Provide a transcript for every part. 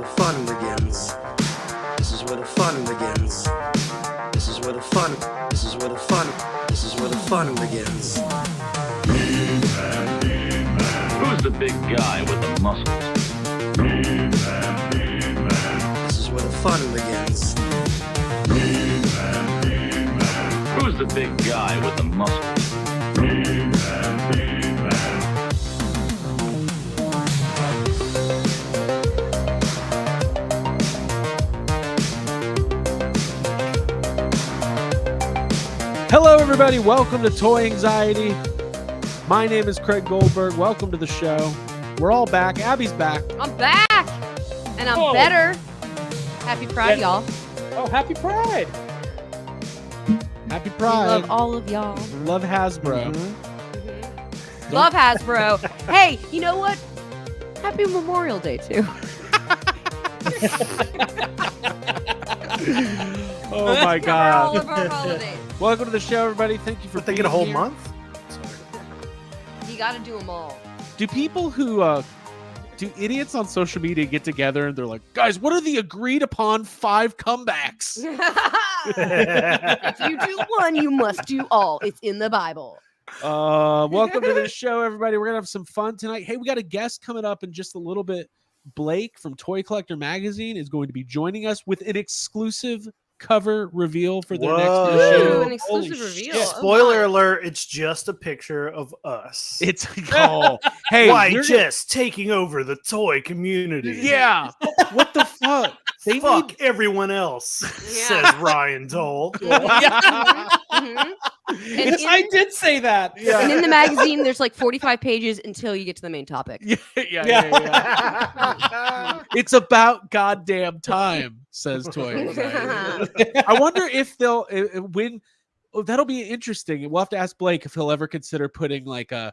the fun begins. This is where the fun begins. This is where the fun, this is where the fun, this is where the fun begins. Who's the big guy with the muscles? This is where the fun begins. Who's the big guy with the muscles? Hello, everybody. Welcome to Toy Anxiety. My name is Craig Goldberg. Welcome to the show. We're all back. Abby's back. I'm back, and I'm better. Happy Pride, y'all. Oh, happy Pride. Happy We Pride. love all of y'all. Love Hasbro. Love Hasbro. Hey, you know what? Happy Memorial Day, too. Oh, my All God. of our holidays. Welcome to the show, everybody. Thank you for They being get a whole here. month? You got to do them all. Do people who, do idiots on social media get together and they're like, guys, what are the agreed upon 5 comebacks? If you do one, you must do all. It's in the Bible. Welcome to the show, everybody. We're gonna have some fun tonight. Hey, we got a guest coming up in just a little bit. Blake from Toy Collector Magazine is going to be joining us with an exclusive cover reveal for their Whoa. next issue. Ooh, an exclusive Holy reveal. shit. Oh, Spoiler my. alert, it's just a picture of us. It's hey, Why you're just taking over the toy community? yeah. What the fuck? They Fuck everyone else, Yeah. says Ryan Dole. Mhm. Yes, I did say that. And in the magazine, there's like 45 pages until you get to the main topic. Yeah. It's about goddamn time, says Toy Anxiety. I wonder if they'll when. Oh, that'll be interesting. We'll have to ask Blake if he'll ever consider putting like a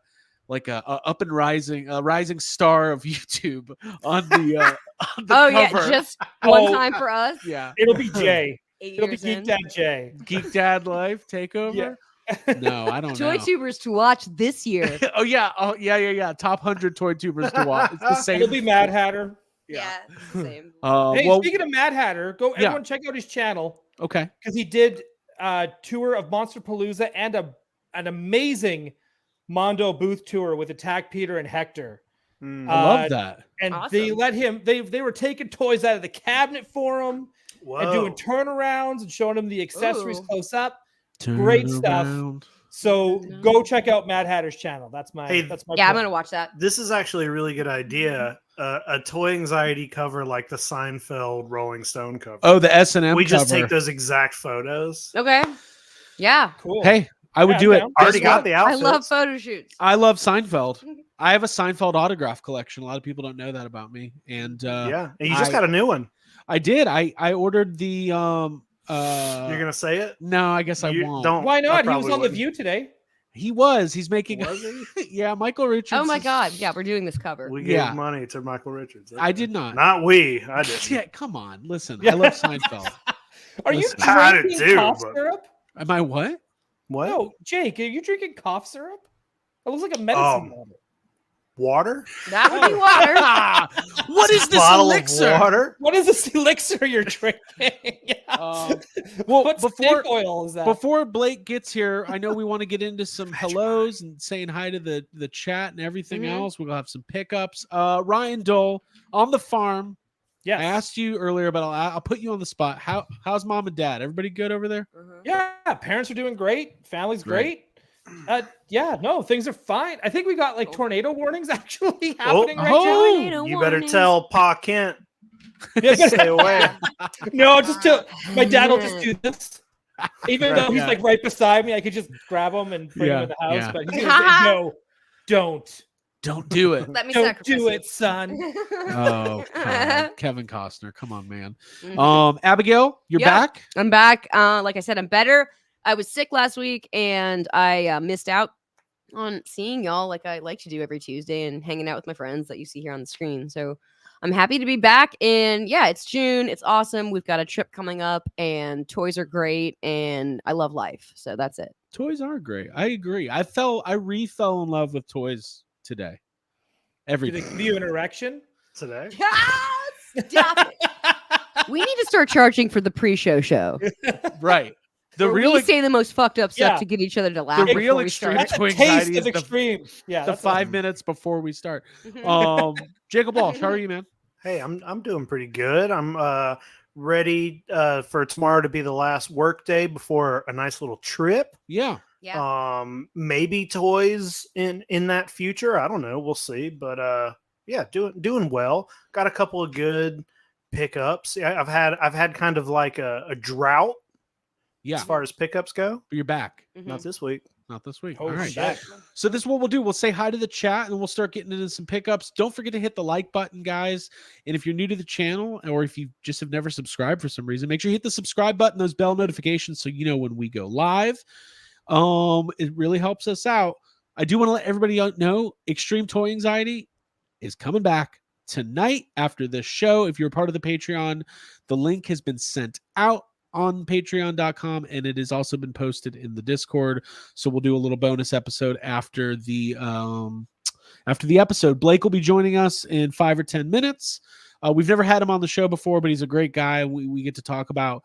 up and rising star of YouTube on the Oh, cover. yeah, just one Oh. time for us. Yeah. It'll be Jay. 8 It'll be years Geek in. Dad Jay. Geek Dad Life takeover. Yeah. No, I don't Toy know. tubers to watch this year. Oh yeah. Top 100 toy tubers to watch. It's the same. It'll be Mad Hatter. Yeah, same. Hey, Well, speaking of Mad Hatter, go Yeah. everyone check out his channel okay. because he did a tour of Monster Palooza and an amazing Mondo booth tour with Attack Peter and Hector. Mm. I love that. And Awesome. they let him. They were taking toys out of the cabinet for him and doing turnarounds and showing him the accessories Ooh. close up. Turn Great stuff. around. So No. go check out Mad Hatter's channel. That's my. Hey, that's my. Yeah, I'm plug. gonna watch that. This is actually a really good idea. A Toy Anxiety cover like the Seinfeld Rolling Stone cover. Oh, the S&M we just cover. take those exact photos. Okay. Yeah, Cool. Hey, I would Yeah, do I'm it. down. Already Guess got what? the I outfits. love photo shoots. I love Seinfeld. I have a Seinfeld autograph collection. A lot of people don't know that about me. And Yeah, and you just I- got a new one. I did. I ordered the You're gonna say it? No, I guess I You won't. don't. Why I not? He was probably on The wouldn't. View today. He's making Was he? yeah, Michael Richards. Oh my is- God. Yeah, we're doing this cover. We gave Yeah. money to Michael Richards. I did not. Not we. I did. Yeah, come on. Listen, Yeah. I love Seinfeld. Are you Listen. I did drinking too, cough but- syrup? Am I what? What? No, Jake, are you drinking cough syrup? It looks like a medicine bottle. Water? That would be water. What is this Bottle elixir? of water? What is this elixir you're drinking? Yeah. Well, what before snake oil is that? before Blake gets here, I know we want to get into some hellos and saying hi to the chat and everything Mhm. else. We'll have some pickups. Ryan Dole on the farm. yes. I asked you earlier, but I'll put you on the spot. How's mom and dad? Everybody good over there? Mhm. Yeah, parents are doing great. Family's Great. great. Yeah, no, things are fine. I think we got like Cool. tornado warnings actually happening right Oh. Tornado You better warnings. tell Pa Kent. now. Stay away. No, just to my dad will just do this. Even Right, though he's yeah. like right beside me, I could just grab him and bring him in the house. Yeah. But he's gonna say, no, don't. Don't do it. Let me Don't sacrifice do you. it, son. Oh, God. Kevin Costner. Come on, man. Mhm. Abigail, you're Yeah. back? I'm back. Like I said, I'm better. I was sick last week and I missed out on seeing y'all like I like to do every Tuesday and hanging out with my friends that you see here on the screen. So I'm happy to be back. And yeah, it's June. It's awesome. We've got a trip coming up and toys are great. And I love life. So that's it. Toys are great. I agree. I re-fell in love with toys today. Did Everything. it give you an erection? Today? Yes! Stop it. We need to start charging for the pre-show show. Right. The Where real we say the most fucked up stuff Yeah. to get each other to laugh. real before we extreme start. That's a Toy taste anxiety of is the- extreme. Yeah, the that's 5 minutes before we start. Mhm. Jacob Walsh, how are you, man? Hey, I'm doing pretty good. I'm ready for tomorrow to be the last work day before a nice little trip. Yeah. Yeah. Maybe toys in that future. I don't know. We'll see. But yeah, doing well. Got a couple of good pickups. I've had kind of like a drought Yeah. as far as pickups go. But you're back. Not this week. Not this week. Oh, All right. shit. So this is what we'll do. We'll say hi to the chat and we'll start getting into some pickups. Don't forget to hit the like button, guys. And if you're new to the channel or if you just have never subscribed for some reason, make sure you hit the subscribe button, those bell notifications, so you know when we go live. It really helps us out. I do want to let everybody know Extreme Toy Anxiety is coming back tonight after this show. If you're a part of the Patreon, the link has been sent out on patreon.com and it has also been posted in the Discord. So we'll do a little bonus episode after the episode. Blake will be joining us in 5 or 10 minutes. We've never had him on the show before, but he's a great guy. We get to talk about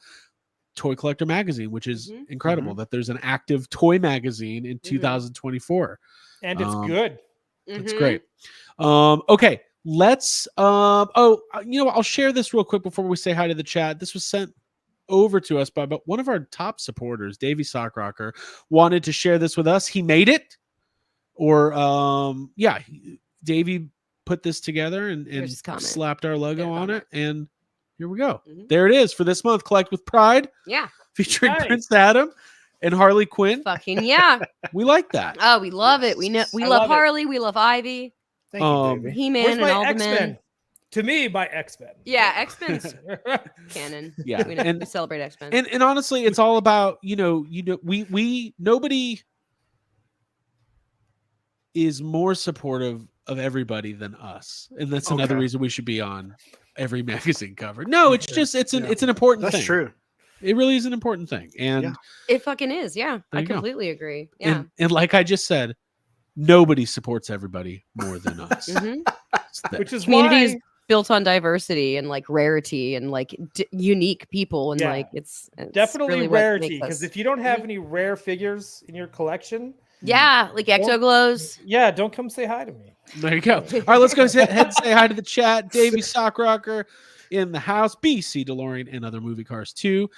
Toy Collector Magazine, which is incredible that there's an active toy magazine in 2024. And it's good. It's great. Okay, let's I'll share this real quick before we say hi to the chat. This was sent over to us by one of our top supporters, Davey Sockrocker, wanted to share this with us. He made it, Davey put this together and slapped our logo on it, and here we go. There it is for this month. Collect with Pride. Yeah. Featuring Prince Adam and Harley Quinn. Fucking yeah. We like that. Oh, we love it. We know we love Harley. We love Ivy. Thank you, Davey. He-Man Where's and my all the X-Men? men. To me, my X-Men. Yeah, X-Men's canon. Yeah. We celebrate X-Men. And honestly, it's all about, we nobody is more supportive of everybody than us. And that's another reason we should be on every magazine cover. No, it's just it's an important thing. That's true. It really is an important thing. And it fucking is. Yeah. There I you go. completely agree. Yeah. And like I just said, nobody supports everybody more than us. Which is community why is built on diversity and like rarity and like unique people and Yeah. like it's definitely really what rarity. makes Because us- if you don't have any rare figures in your collection, like exoglows. yeah, don't come say hi to me. There you go. All right, let's go ahead and say hi to the chat. Davey Sockrocker in the house. BC DeLorean and other movie cars too.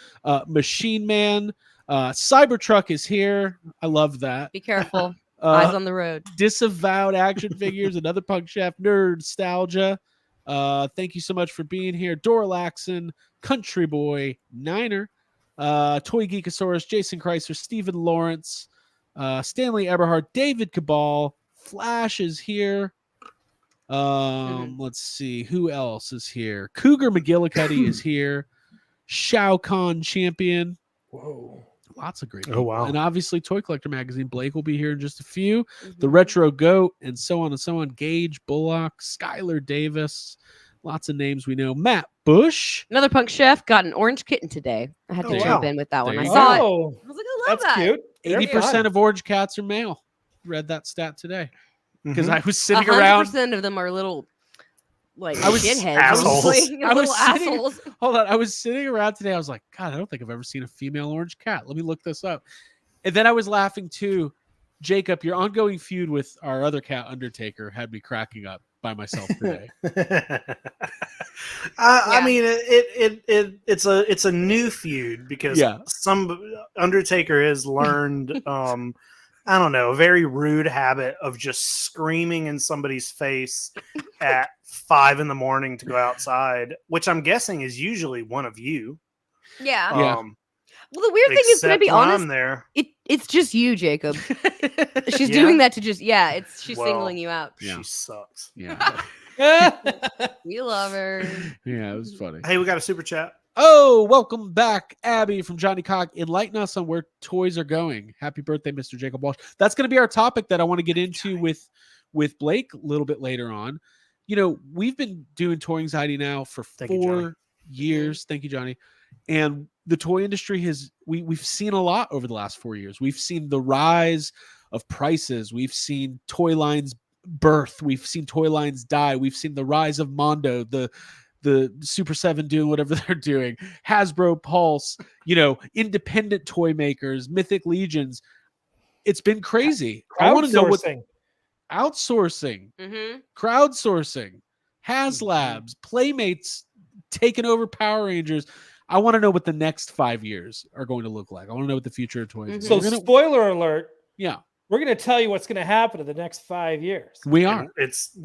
Machine Man. Cybertruck is here. I love that. Be careful. Eyes on the road. Disavowed action figures. Another Punk Chef nerd nostalgia. Thank you so much for being here. Dora Laxon, Country Boy, Niner, Toy Geekosaurus, Jason Chrysler, Stephen Lawrence, Stanley Eberhard, David Cabal, Flash is here. Let's see who else is here. Cougar McGillicuddy is here. Shao Kahn Champion. Whoa. Lots of great. Oh, wow. And obviously Toy Collector Magazine. Blake will be here in just a few. The Retro Goat and so on and so on. Gage Bullock, Skylar Davis. Lots of names we know. Matt Bush. Another Punk Chef got an orange kitten today. I had to Oh, jump wow. in with that There one. I you saw it. Oh, I was like, I love that's that. cute. They're 80% fun. of orange cats are male. Read that stat today. Because Mhm. I was sitting around. 100% of them are little like I was shitheads. assholes. honestly. I was Little sitting- assholes. Hold on. I was sitting around today. I was like, God, I don't think I've ever seen a female orange cat. Let me look this up. And then I was laughing too. Jacob, your ongoing feud with our other cat, Undertaker, had me cracking up by myself today. I mean, it's a new feud because some Undertaker has learned I don't know, a very rude habit of just screaming in somebody's face at 5 a.m. to go outside, which I'm guessing is usually one of you. Yeah. Yeah. Well, the weird thing is, to be except when honest, I'm there. it's just you, Jacob. She's Yeah? doing that to just she's Well, singling you out. Yeah. She sucks. Yeah. We love her. Yeah, it was funny. Hey, we got a super chat. Oh, welcome back, Abby from Johnny Cock. Enlighten us on where toys are going. Happy birthday, Mr. Jacob Walsh. That's going to be our topic that I want to get into with Blake a little bit later on. You know, we've been doing Toy Anxiety now for Thank you, Johnny. 4 years. Thank you, Johnny. And the toy industry we've seen a lot over the last 4 years. We've seen the rise of prices. We've seen toy lines birth. We've seen toy lines die. We've seen the rise of Mondo, the the Super 7 doing whatever they're doing, Hasbro Pulse, independent toy makers, Mythic Legions. It's been crazy. I want to know what outsourcing, crowdsourcing, HasLabs, Playmates taking over Power Rangers. I want to know what the next 5 years are going to look like. I want to know what the future of toys is. So spoiler alert. Yeah. We're going to tell you what's going to happen in the next 5 years. We are. And it's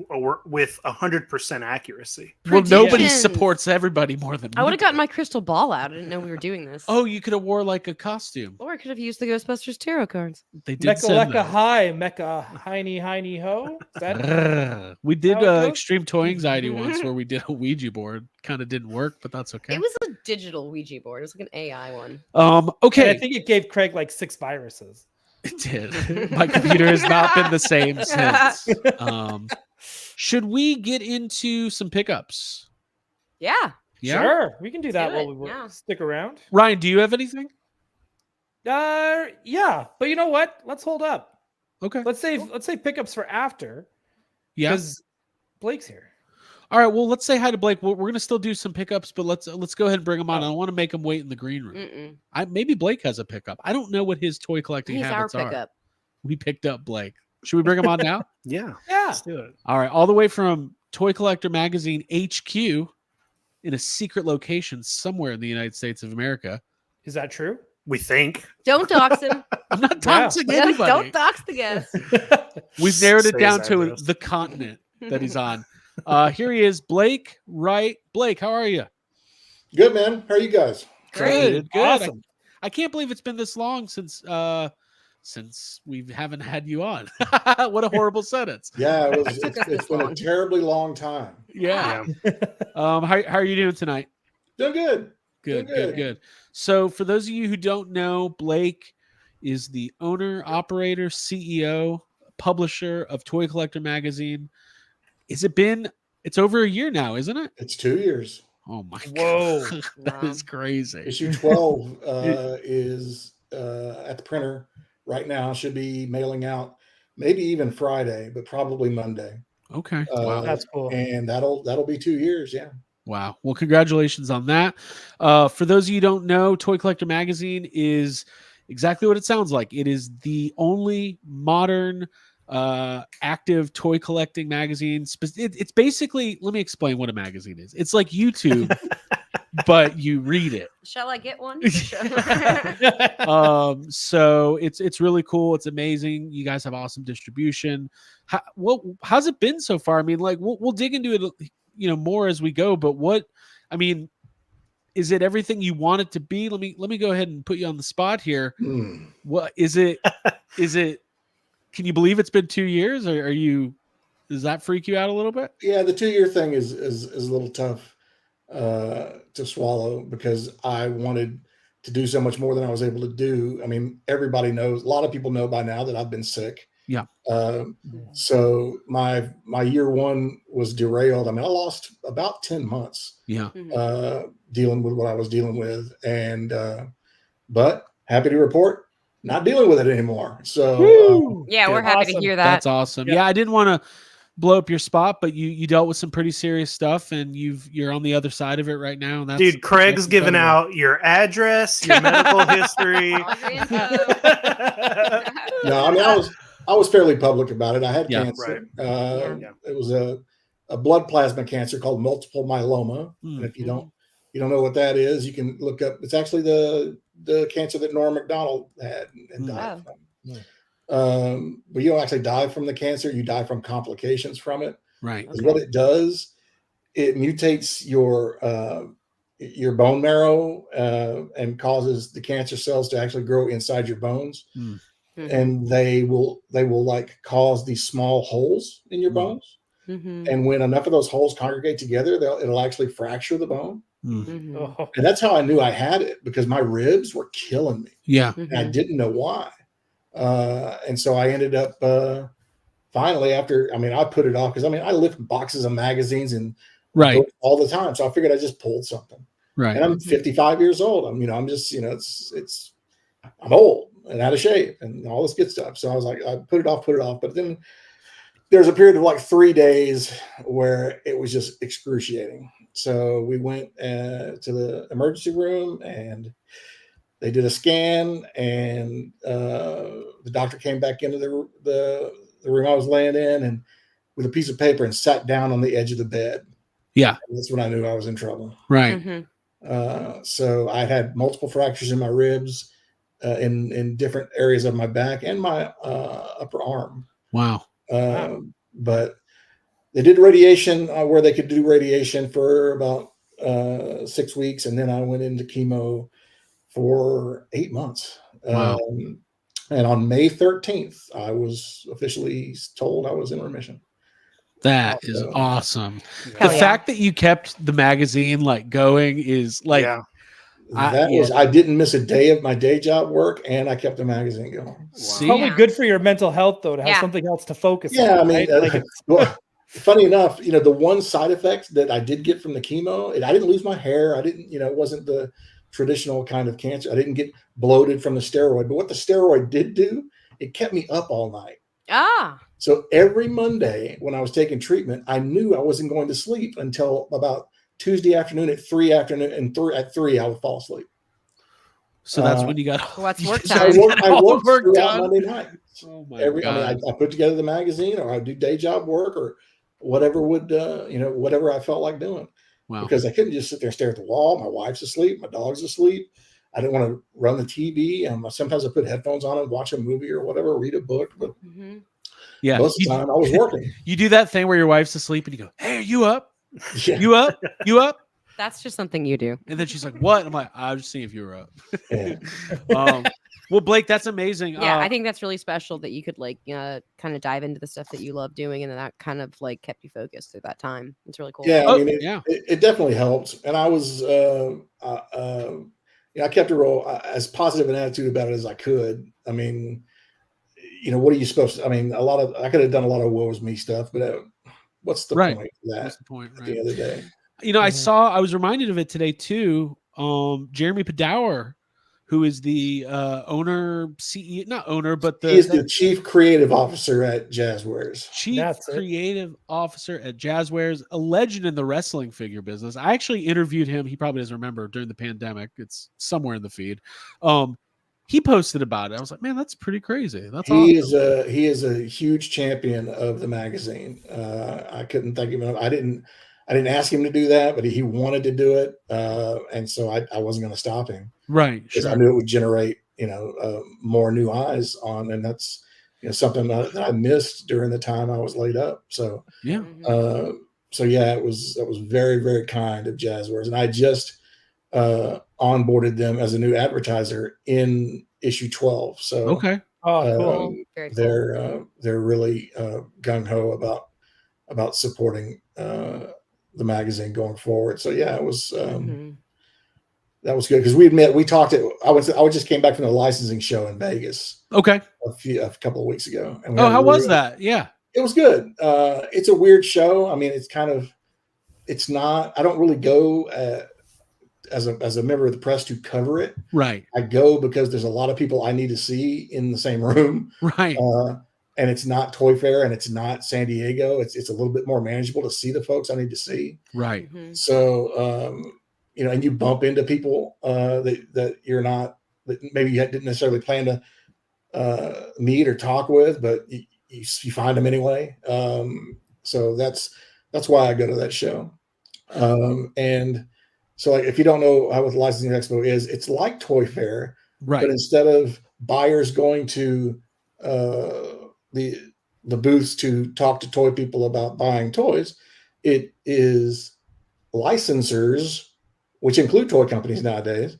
with 100% accuracy. Well, nobody supports everybody more than I would have me. gotten my crystal ball out. I didn't know we were doing this. Oh, you could have wore like a costume. Or I could have used the Ghostbusters tarot cards. They did Mecha send Lecca that. High, Mecha Heiny Ho. Is that We did how it goes? Extreme Toy Anxiety once where we did a Ouija board. Kind of didn't work, but that's okay. It was a digital Ouija board. It was like an AI one. Okay. And I think it gave Craig like 6 viruses. It did. My computer has not been the same since. Should we get into some pickups? Yeah. Yeah. Sure, we can do that do while it, we yeah. stick around. Ryan, do you have anything? Yeah, but you know what? Let's hold up. Okay. Let's save pickups for after. Yeah. Because Blake's here. All right. Well, let's say hi to Blake. We're gonna still do some pickups, but let's go ahead and bring him on. I don't want to make him wait in the green room. Maybe Blake has a pickup. I don't know what his toy collecting He's our habits are. pickup. We picked up Blake. Should we bring him on now? Yeah. Yeah. Let's do it. All right. All the way from Toy Collector Magazine HQ in a secret location somewhere in the United States of America. Is that true? We think. Don't dox him. I'm not doxing anybody. Don't dox the guest. We've narrowed it Say down his to address. the continent that he's on. Here he is, Blake Wright. Blake, how are you? Good, man. How are you guys? Good. Awesome. I can't believe it's been this long since we haven't had you on. What a horrible sentence. Yeah, Took us it's this been a long. terribly long time. Yeah. How are you doing tonight? Doing good. Good. So for those of you who don't know, Blake is the owner, operator, CEO, publisher of Toy Collector Magazine. It's over a year now, isn't it? It's 2 years. Oh my Whoa. God. That is crazy. Issue 12 is at the printer right now. Should be mailing out maybe even Friday, but probably Monday. Okay. Wow. That's cool. And that'll be 2 years. Yeah. Wow. Well, congratulations on that. For those of you who don't know, Toy Collector Magazine is exactly what it sounds like. It is the only modern active toy collecting magazine. It's basically, let me explain what a magazine is. It's like YouTube, but you read it. Shall I get one? So it's really cool. It's amazing. You guys have awesome distribution. How's it been so far? I mean, like we'll dig into it, more as we go. But is it everything you want it to be? Let me go ahead and put you on the spot here. What is it? Can you believe it's been 2 years? Or does that freak you out a little bit? Yeah, the 2 year thing is a little tough to swallow because I wanted to do so much more than I was able to do. I mean, everybody knows, a lot of people know by now that I've been sick. Yeah. So my year one was derailed. I mean, I lost about 10 months Yeah. dealing with what I was dealing with. And but happy to report, not dealing with it anymore. So Yeah, we're happy to Awesome. hear that. That's awesome. Yep. Yeah, I didn't want to blow up your spot, but you dealt with some pretty serious stuff, and you're on the other side of it right now. And that's, Dude, Craig's that's giving incredible. out your address, your medical history. All your info. no, I mean, I was fairly public about it. I had Yeah. cancer. Yeah. It was a blood plasma cancer called multiple myeloma. And if you don't know what that is, you can look up. It's actually the cancer that Norm Macdonald had and died from. But you don't actually die from the cancer. You die from complications from it. Right. Because what it does, it mutates your bone marrow and causes the cancer cells to actually grow inside your bones. And they will like cause these small holes in your bones. And when enough of those holes congregate together, it'll actually fracture the bone. Oh. And that's how I knew I had it, because my ribs were killing me. Yeah. And I didn't know why. And so I ended up finally I put it off because I lift boxes of magazines and books all the time. So I figured I just pulled something. Right. And I'm 55 years old. I'm just, I'm old and out of shape and all this good stuff. So I was like, I put it off. But then there's a period of like 3 days where it was just excruciating. So we went to the emergency room and they did a scan, and the doctor came back into the room I was laying in and with a piece of paper and sat down on the edge of the bed. Yeah. And that's when I knew I was in trouble. Right. Mm-hmm. So I had multiple fractures in my ribs, in different areas of my back and my upper arm. Wow. But they did radiation where they could do radiation for about 6 weeks, and then I went into chemo for 8 months. Wow. And on May 13th, I was officially told I was in remission. That is awesome. Hell The yeah. fact that you kept the magazine like going is like I didn't miss a day of my day job work, and I kept the magazine going. See? Probably Yeah. good for your mental health though to have Yeah. something else to focus Yeah, on. I mean, right? Like it's, well, funny enough, the one side effect that I did get from the chemo, I didn't lose my hair. I didn't, it wasn't the traditional kind of cancer. I didn't get bloated from the steroid, but what the steroid did do, it kept me up all night. Ah. So every Monday when I was taking treatment, I knew I wasn't going to sleep until about Tuesday afternoon at 3 and at 3 I would fall asleep. So that's when you got What's work So time? I all worked the work throughout done. Monday night. Oh my I God. I put together the magazine, or I do day job work, or whatever would whatever I felt like doing. Wow. Because I couldn't just sit there and stare at the wall. My wife's asleep, my dog's asleep. I didn't want to run the TV. Sometimes I put headphones on and watch a movie or whatever, read a book. But Yeah. most of the time I was working. You do that thing where your wife's asleep and you go, "Hey, are you up? Yeah. You up? You up?" That's just something you do. And then she's like, "What?" I'm like, "I was just seeing if you were up." Yeah. Well, Blake, that's amazing. Yeah, I think that's really special that you could like kind of dive into the stuff that you love doing, and that kind of like kept you focused through that time. It's really cool. Yeah, Oh, I mean, it definitely helped. And I was, I kept a real as positive an attitude about it as I could. I mean, what are you supposed to? I mean, I could have done a lot of woe is me stuff, but what's the point of that? What's the point? At the end of the day, I was reminded of it today too. Jeremy Padower, who is the CEO, not owner, but he is the chief creative officer at Jazzwares. Chief creative officer at Jazzwares, a legend in the wrestling figure business. I actually interviewed him. He probably doesn't remember, during the pandemic. It's somewhere in the feed. He posted about it. I was like, man, that's pretty crazy. That's awesome. He is a huge champion of the magazine. I couldn't think of him. I didn't ask him to do that, but he wanted to do it, and so I wasn't going to stop him. Right, because I knew it would generate more new eyes on, and that's something that I missed during the time I was laid up. So yeah, it was very, very kind of Jazzwares, and I just onboarded them as a new advertiser in issue 12. So okay, cool. Very cool. They're really gung ho about supporting the magazine going forward. So yeah, it was. That was good because we talked. I just came back from the licensing show in Vegas. Okay, a couple of weeks ago. And how was that? Yeah, it was good. It's a weird show. I mean, it's not. I don't really go as a member of the press to cover it. Right. I go because there's a lot of people I need to see in the same room. Right. And it's not Toy Fair and it's not San Diego. It's a little bit more manageable to see the folks I need to see. Right. So. And you bump into people that you're not, that maybe you didn't necessarily plan to meet or talk with, but you find them anyway. So that's why I go to that show. And so, like, if you don't know what the Licensing Expo is, it's like Toy Fair, right? But instead of buyers going to the booths to talk to toy people about buying toys, it is licensors, which include toy companies nowadays,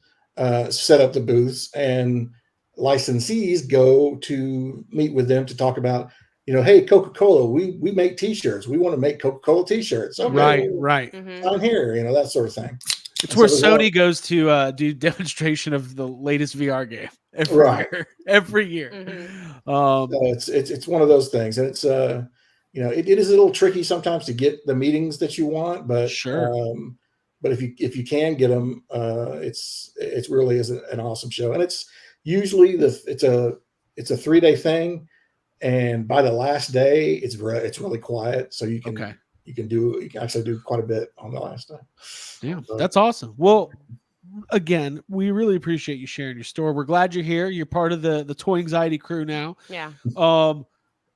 set up the booths, and licensees go to meet with them to talk about, hey, Coca-Cola, we make T-shirts. We want to make Coca-Cola T-shirts. Okay, right. I'm here, that sort of thing. It's where Sony goes to do demonstration of the latest VR game every year. It's one of those things, and it's it is a little tricky sometimes to get the meetings that you want, but sure. But if you can get them, it really is an awesome show, and it's usually it's a 3-day thing. and by the last day, it's really quiet. So you can Okay. you can actually do quite a bit on the last day. Yeah, So, that's awesome. Well, again, we really appreciate you sharing your story. We're glad you're here. You're part of the Toy Anxiety crew now. Yeah.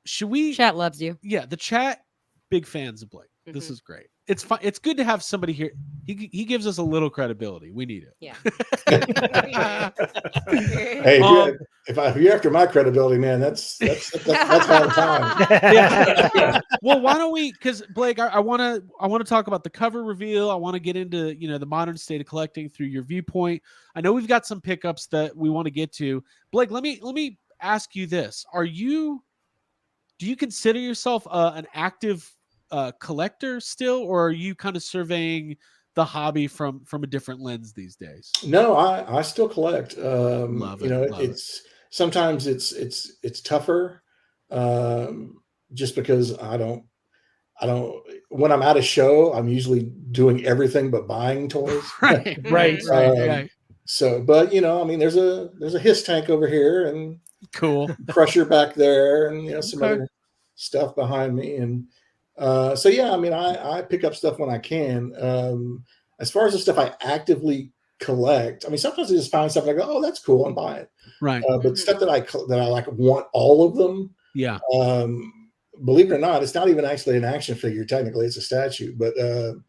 Should we? Chat loves you. Yeah, the chat, big fans of Blake. This is great. It's fun. It's good to have somebody here. He gives us a little credibility. We need it. Yeah. hey, if you're after my credibility, man, that's all the time. Yeah. Well, why don't we? Because Blake, I want to talk about the cover reveal. I want to get into the modern state of collecting through your viewpoint. I know we've got some pickups that we want to get to. Blake, let me ask you this: do you consider yourself an active collector still, or are you kind of surveying the hobby from a different lens these days? No, I still collect. Love it. Sometimes it's tougher, just because I don't when I'm at a show, I'm usually doing everything but buying toys. Right. So, but there's a hiss tank over here and cool crusher back there, and some other stuff behind me, and so yeah, I pick up stuff when I can. As far as the stuff I actively collect, sometimes I just find stuff and I go, oh, that's cool, and buy it. Right. But stuff that I like want all of them. Yeah. Believe it or not, it's not even actually an action figure. Technically, it's a statue. But the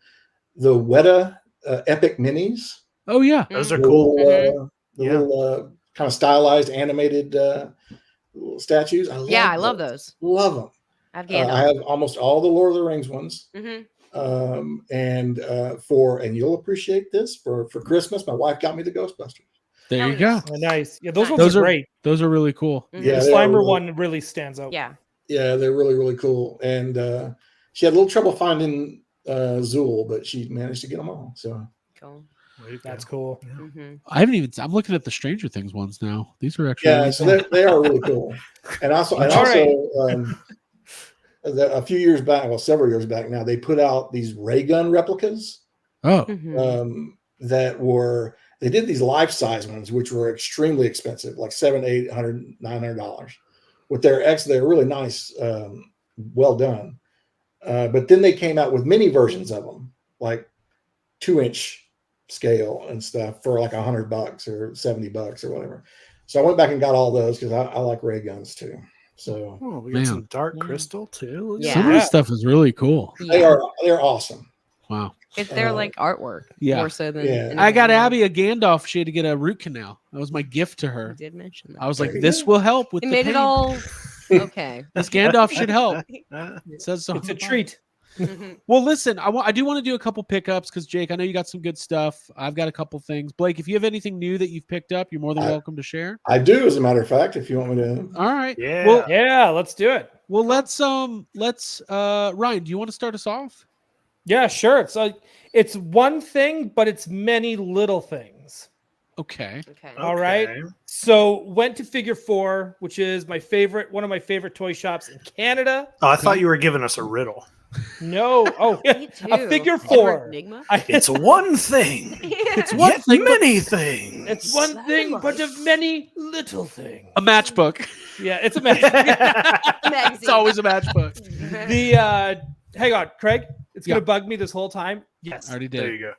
Weta Epic Minis. Oh yeah, those are cool. Little kind of stylized animated statues. I love those. Love them. I have almost all the Lord of the Rings ones. And you'll appreciate this for Christmas, my wife got me the Ghostbusters. There you go. Oh, nice. Yeah, those ones are great. Those are really cool. Yeah, the Slimer one really stands out. Yeah, they're really, really cool. And she had a little trouble finding Zool, but she managed to get them all. So cool. That's cool. I'm looking at the Stranger Things ones now. These are actually so they are really cool. And also a few years back, several years back now, they put out these ray gun replicas. Oh, they did these life-size ones, which were extremely expensive, like $700, $800, $900. They're really nice, well done. But then they came out with mini versions of them, like 2-inch scale and stuff, for like $100 or $70 or whatever. So I went back and got all those because I like ray guns too. So we got some dark crystal too. Some of this stuff is really cool. They're awesome. Wow. They're like artwork. More so than I got Abby a Gandalf. She had to get a root canal. That was my gift to her. You did mention that. I was like, this will help with it the made pain. it all okay. This Gandalf should help. It says so. It's a treat. Well, listen, I do want to do a couple pickups because Jake, I know you got some good stuff. I've got a couple things. Blake, if you have anything new that you've picked up, you're more than welcome to share. I do, as a matter of fact, if you want me to. All right. Yeah. Well, yeah, let's do it. Well, let's Ryan, do you want to start us off? Yeah, sure. It's one thing, but it's many little things. Okay. All right. So went to Figure 4, which is one of my favorite toy shops in Canada. Oh, I thought you were giving us a riddle. No. Oh, Me too. a Figure 4. It's one thing. It's one thing, many things. It's one thing, but of many little things. A matchbook. Yeah, it's a matchbook. It's always a matchbook. Hang on, Craig. It's gonna bug me this whole time. Yes, I already did. There you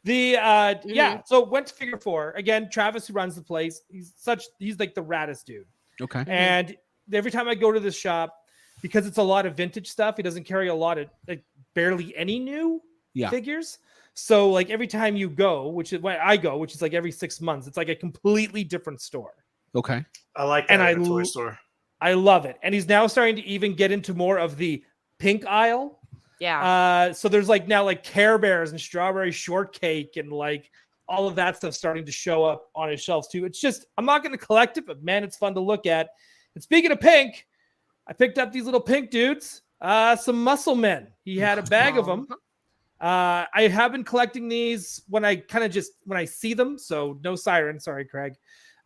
go. So went to Figure 4 again. Travis, who runs the place, he's like the raddest dude. Okay. And every time I go to this shop, because it's a lot of vintage stuff, he doesn't carry a lot of barely any new figures. So like every time you go, which is when I go, which is like every 6 months, it's like a completely different store. Okay. I like that in a toy store. I love it. And he's now starting to even get into more of the pink aisle. Yeah. So there's now Care Bears and strawberry shortcake and like all of that stuff starting to show up on his shelves too. It's just, I'm not going to collect it, but man, it's fun to look at. And speaking of pink, I picked up these little pink dudes, some muscle men. He had a bag of them. I have been collecting these when I see them. So no siren. Sorry, Craig.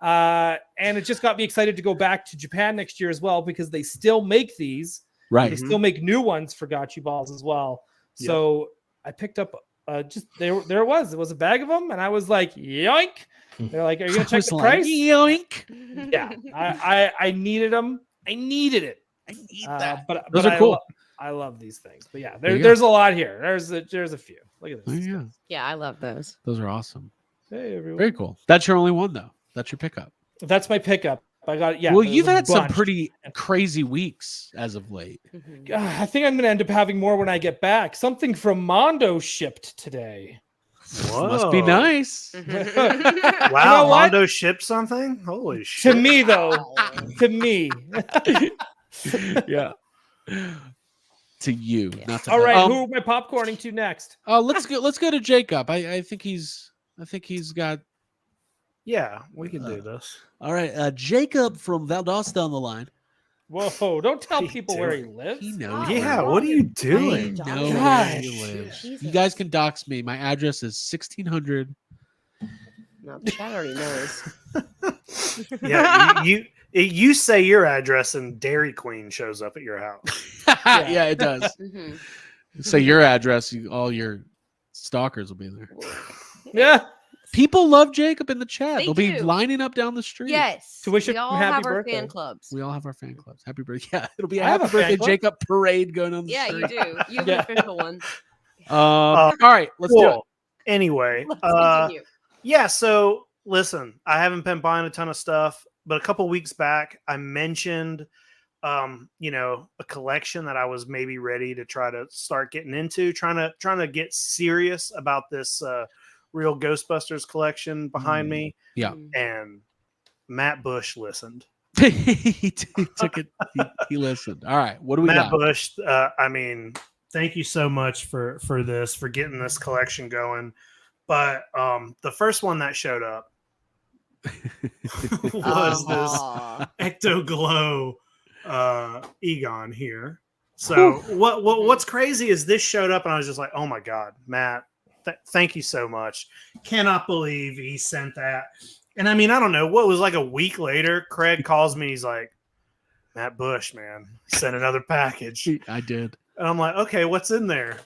And it just got me excited to go back to Japan next year as well, because they still make these. Right. They still make new ones for Gotchi Balls as well. So I picked up there it was. It was a bag of them. And I was like, yoink. They're like, are you going to check the price? Yoink. Yeah. I needed them. I needed it. I need that. But Those but are cool. I love these things. But yeah, There you go. there's a lot here. There's a few. Look at There this. you go. Yeah, I love those. Those are awesome. Hey everyone. Very cool. That's your only one though. That's your pickup. That's my pickup. I got well, there's you've a had some bunch. pretty crazy weeks as of late. Mhm. I think I'm gonna end up having more when I get back. Something from Mondo shipped today. Must be Whoa. nice. Mhm. Wow, You know what? Mondo shipped something? Holy To shit. me though, to me. Yeah. To you, not to All right, us. who am I popcorning to next? Let's go to Jacob. I think he's got. Yeah, we can do this. All right, Jacob from Valdosta on the line. Whoa! Don't tell What are you people where he doing? lives. He knows. Oh, Yeah, where- what are you I doing? know where Gosh. he lives. You Jesus. guys can dox me. My address is 1600. No, Chad already knows. Yeah, you say your address and Dairy Queen shows up at your house. Yeah, it does. Mhm. Say your address, all your stalkers will be there. Yeah. People love Jacob in the chat. They They'll be do. lining up down the street. Yes. To wish we him all happy have our birthday. fan clubs. We all have our fan clubs. Happy birthday. Yeah, it'll be a I have happy a fan birthday club. Jacob parade going on the Yeah, street. you do. You have Yeah. an official one. All right, let's do it. Cool. Anyway, Let's continue. yeah, so listen, I haven't been buying a ton of stuff, but a couple weeks back I mentioned a collection that I was maybe ready to try to start getting into, trying to get serious about this real Ghostbusters collection behind me. Yeah. Mhm. And Matt Bush listened. he took it. He listened. All right, what do we Matt got? Bush, I mean, thank you so much for this, for getting this collection going. But the first one that showed up was Aw. this Ecto Glow Egon here. So what's crazy is this showed up and I was just like, oh my god, Matt, thank you so much. Cannot believe he sent that. And I mean, I don't know what was like a week later. Craig calls me. He's like, Matt Bush, man, sent another package. I did. And I'm like, okay, what's in there?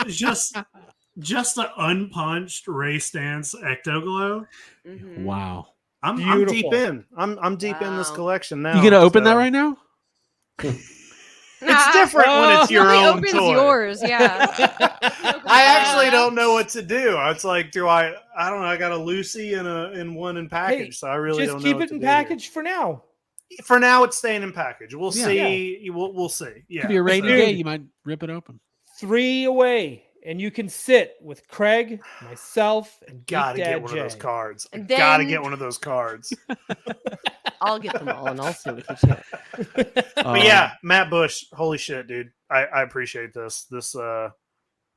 just an unpunched Ray Stance Ecto Glow. Mhm. Wow. I'm Beautiful. deep in. I'm deep in this Wow. collection now. You gonna open that so- right now? It's different when it's your Nobody own opens toy. yours, yeah. I actually don't know what to do. It's like, I don't know. I got a Lucy and one in package, Hey, so I really Just don't know. keep what it to in do here. package for now. For now, it's staying in package. We'll Yeah. see. We'll see. Yeah, Could be a rainy so- day. You might rip it open. 3 away, and you can sit with Craig, myself, and Gotta Geek get Dad one Jay. of those cards. And Gotta then- get one of those cards. I'll get them all and I'll sit with you too. But yeah, Matt Bush, holy shit, dude. I appreciate this.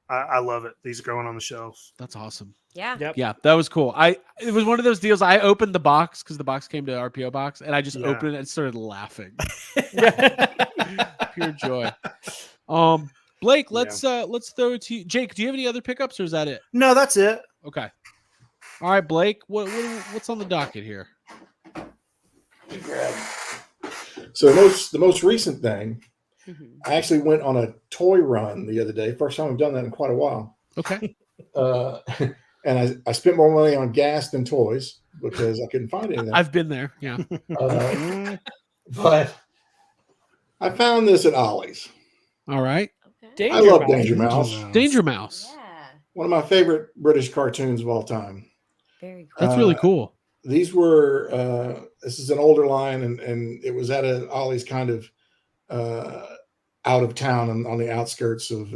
I love it. These are going on the shelf. That's awesome. Yeah. Yep. Yeah, that was cool. It was one of those deals. I opened the box because the box came to RPO box, and I just Yeah. opened it and started laughing. Pure joy. Blake, let's throw it to you. Jake, do you have any other pickups, or is that it? No, that's it. Okay. All right, Blake. What's on the docket here? So the most recent thing, Mhm. I actually went on a toy run the other day. First time I've done that in quite a while. Okay. And I spent more money on gas than toys because I couldn't find anything. I've been there. Yeah. But I found this at Ollie's. All right. Okay. I love Danger Mouse. Danger Mouse. Yeah. One of my favorite British cartoons of all time. Very cool. That's really cool. These were this is an older line, and it was at a Ollie's kind of out of town and on the outskirts of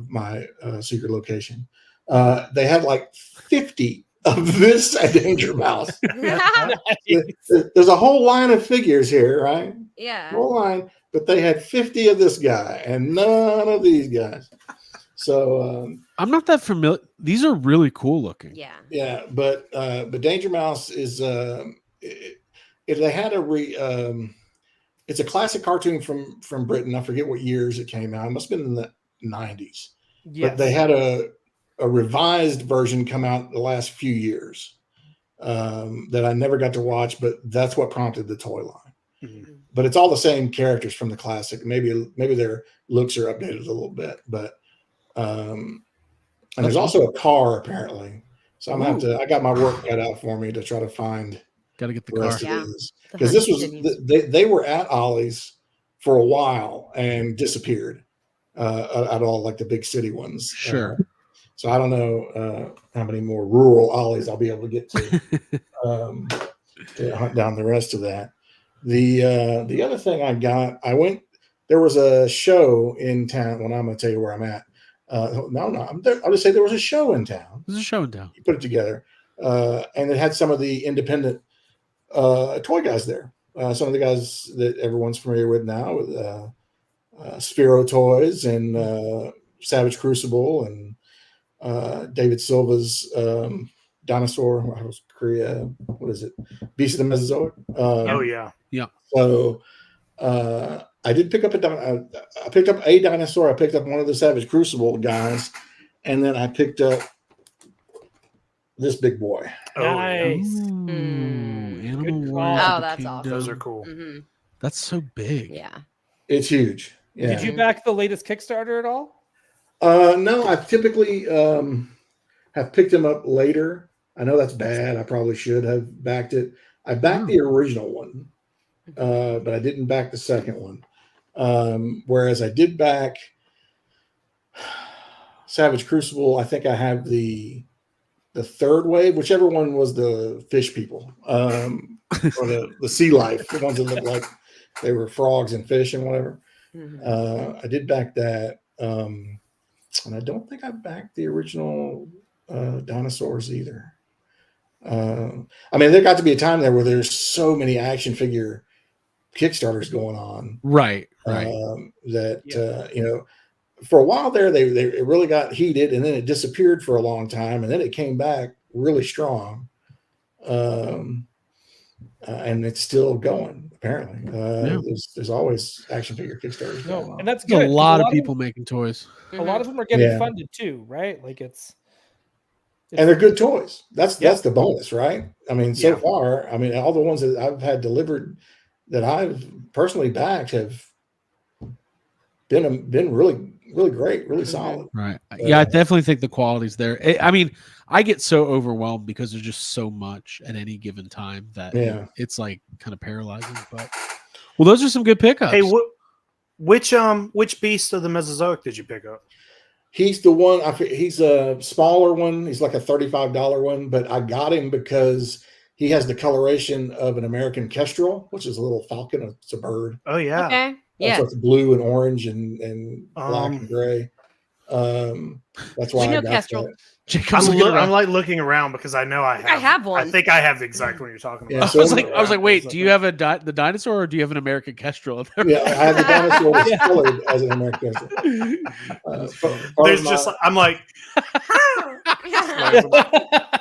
my secret location. They had like 50 of this at Danger Mouse. There's a whole line of figures here, right? Yeah. Whole line, but they had 50 of this guy and none of these guys. So I'm not that familiar. These are really cool looking. Yeah. yeah, but Danger Mouse is if they had it's a classic cartoon from Britain. I forget what years it came out. It must have been in the 90s. But they had a revised version come out the last few years that I never got to watch, but that's what prompted the toy line. Mhm. But it's all the same characters from the classic. Maybe their looks are updated a little bit, but and there's also a car apparently. So I'm gonna have to. I got my work cut out for me to try to find Got to get the the car. rest of Yeah. these. The Because hunt this was continues. they were at Ollie's for a while and disappeared at all, like the big city ones. Sure. So I don't know how many more rural Ollie's I'll be able to get to hunt down the rest of that. The other thing I got, there was a show in town. Well, I'm going to tell you where I'm at. I'll just say there was a show in town. There's a show in town. You put it together. And it had some of the independent toy guys there. Some of the guys that everyone's familiar with now, with Sphero Toys and Savage Crucible and David Silva's Dinosaur. Korea. What is it? Beast of the Mesozoic. Oh yeah. So I did pick up I picked up a dinosaur. I picked up one of the Savage Crucible guys, and then I picked up this big boy. Nice. Animal Good Warriors call. of Oh, the that's Kingdom. awesome. Those are cool. Hmm. That's so big. Yeah. It's huge. Yeah. Did you back the latest Kickstarter at all? No, I typically have picked them up later. I know that's bad. I probably should have backed it. I backed the original one, but I didn't back the second one. Whereas I did back Savage Crucible. I think I have the third wave, whichever one was the fish people, or the sea life, the ones that looked like they were frogs and fish and whatever. Mhm. I did back that. And I don't think I backed the original dinosaurs either. I mean, there got to be a time there where there's so many action figure Kickstarters going on, Right. that for a while there it really got heated, and then it disappeared for a long time, and then it came back really strong, and it's still going. Apparently, there's always action figure Kickstarters going on. And that's There's good. a 'cause lot of people making toys. A lot of them are getting Yeah. funded too, right? Like it's And they're good toys. That's the bonus, right? I mean, so Yeah. far, I mean, all the ones that I've had delivered that I've personally backed have been really, really great, really solid. Right. Yeah, I definitely think the quality's there. I mean, I get so overwhelmed because there's just so much at any given time that it's like kind of paralyzing. But well, those are some good pickups. Hey, which beast of the Mesozoic did you pick up? He's the one. He's a smaller one. He's like a $35 one, but I got him because he has the coloration of an American kestrel, which is a little falcon. It's a bird. Oh yeah. Okay. Yeah. So it's blue and orange and black and gray. That's why We know I got Kestrel. that. Jacob's I'm, looking around. like looking around because I know I have one. I think I have the exact one you're talking Yeah, about. I was like, wait, do you have the dinosaur or do you have an American kestrel? Yeah, I have the dinosaur that's colored as an American kestrel. There's just I'm like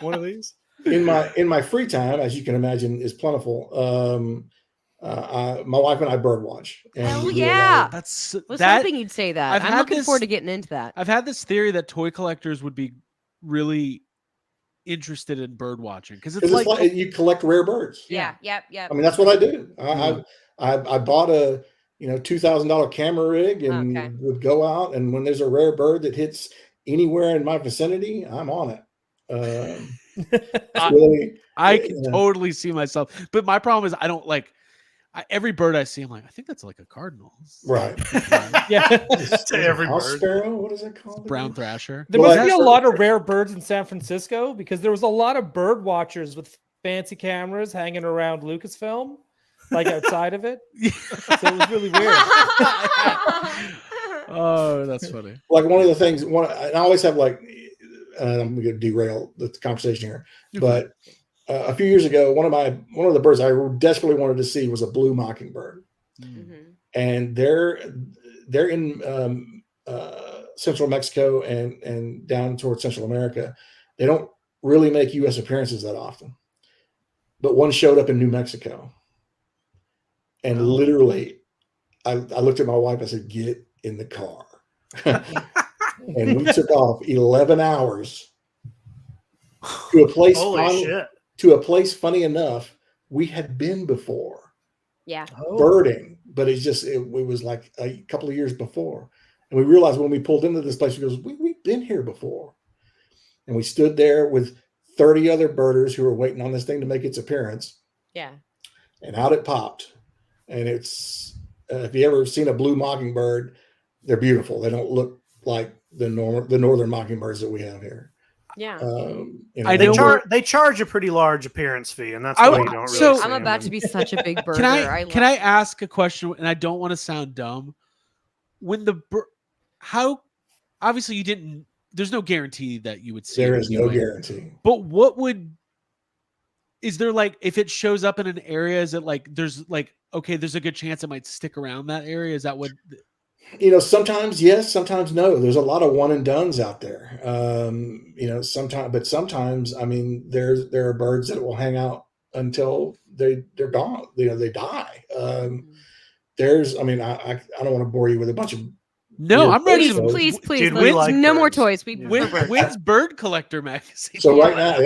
one of these. in my free time, as you can imagine, is plentiful. My wife and I birdwatch. And Hell we do a lot yeah. of- That's Was that. hoping you'd say that. I've I'm had looking this- forward to getting into that. I've had this theory that toy collectors would be really interested in bird watching because it's 'cause like, it's like you collect rare birds. Yeah. Yep. Yep. I mean, that's what I do. I bought a $2,000 camera rig and Okay. would go out, and when there's a rare bird that hits anywhere in my vicinity, I'm on it. It's really, I can totally see myself. But my problem is I don't like every bird I see. I'm like, I think that's like a cardinal. right. Yeah. To every House bird. sparrow. What is it called? Brown again? thrasher. There Well, must be a that's- lot of rare birds in San Francisco because there was a lot of bird watchers with fancy cameras hanging around Lucasfilm, like outside of it. So it was really weird. Oh, that's funny. Like one of the things. I always have like. I'm going to derail the conversation here, but a few years ago, one of the birds I desperately wanted to see was a blue mockingbird, Mhm. and they're in central Mexico and down towards Central America. They don't really make U.S. appearances that often, but one showed up in New Mexico, and literally, I looked at my wife. I said, "Get in the car." And we took off 11 hours to a place. Holy shit. To a place, funny enough, we had been before Yeah. birding, but it was like a couple of years before. And we realized when we pulled into this place, we goes, we've been here before. And we stood there with 30 other birders who were waiting on this thing to make its appearance. Yeah. and out it popped. And it's if you ever seen a blue mockingbird, they're beautiful. They don't look like the northern mockingbirds that we have here. Yeah. I know they charge a pretty large appearance fee, and that's I why would- you don't really. so- see I'm about them. to be such a big birder. Can I ask a question? And I don't want to sound dumb. When how obviously you didn't. There's no guarantee that you would see. There it is no anyway. guarantee. But is there like if it shows up in an area? Is it like there's like okay? There's a good chance it might stick around that area. Is that what? Sometimes yes, sometimes no. There's a lot of one and dones out there. Sometimes, I mean, there are birds that will hang out until they're gone. They die. I don't want to bore you with a bunch of. No, I'm ready. Please. Dude, we Let's- like no more birds. toys. When's Bird Collector magazine? So right now,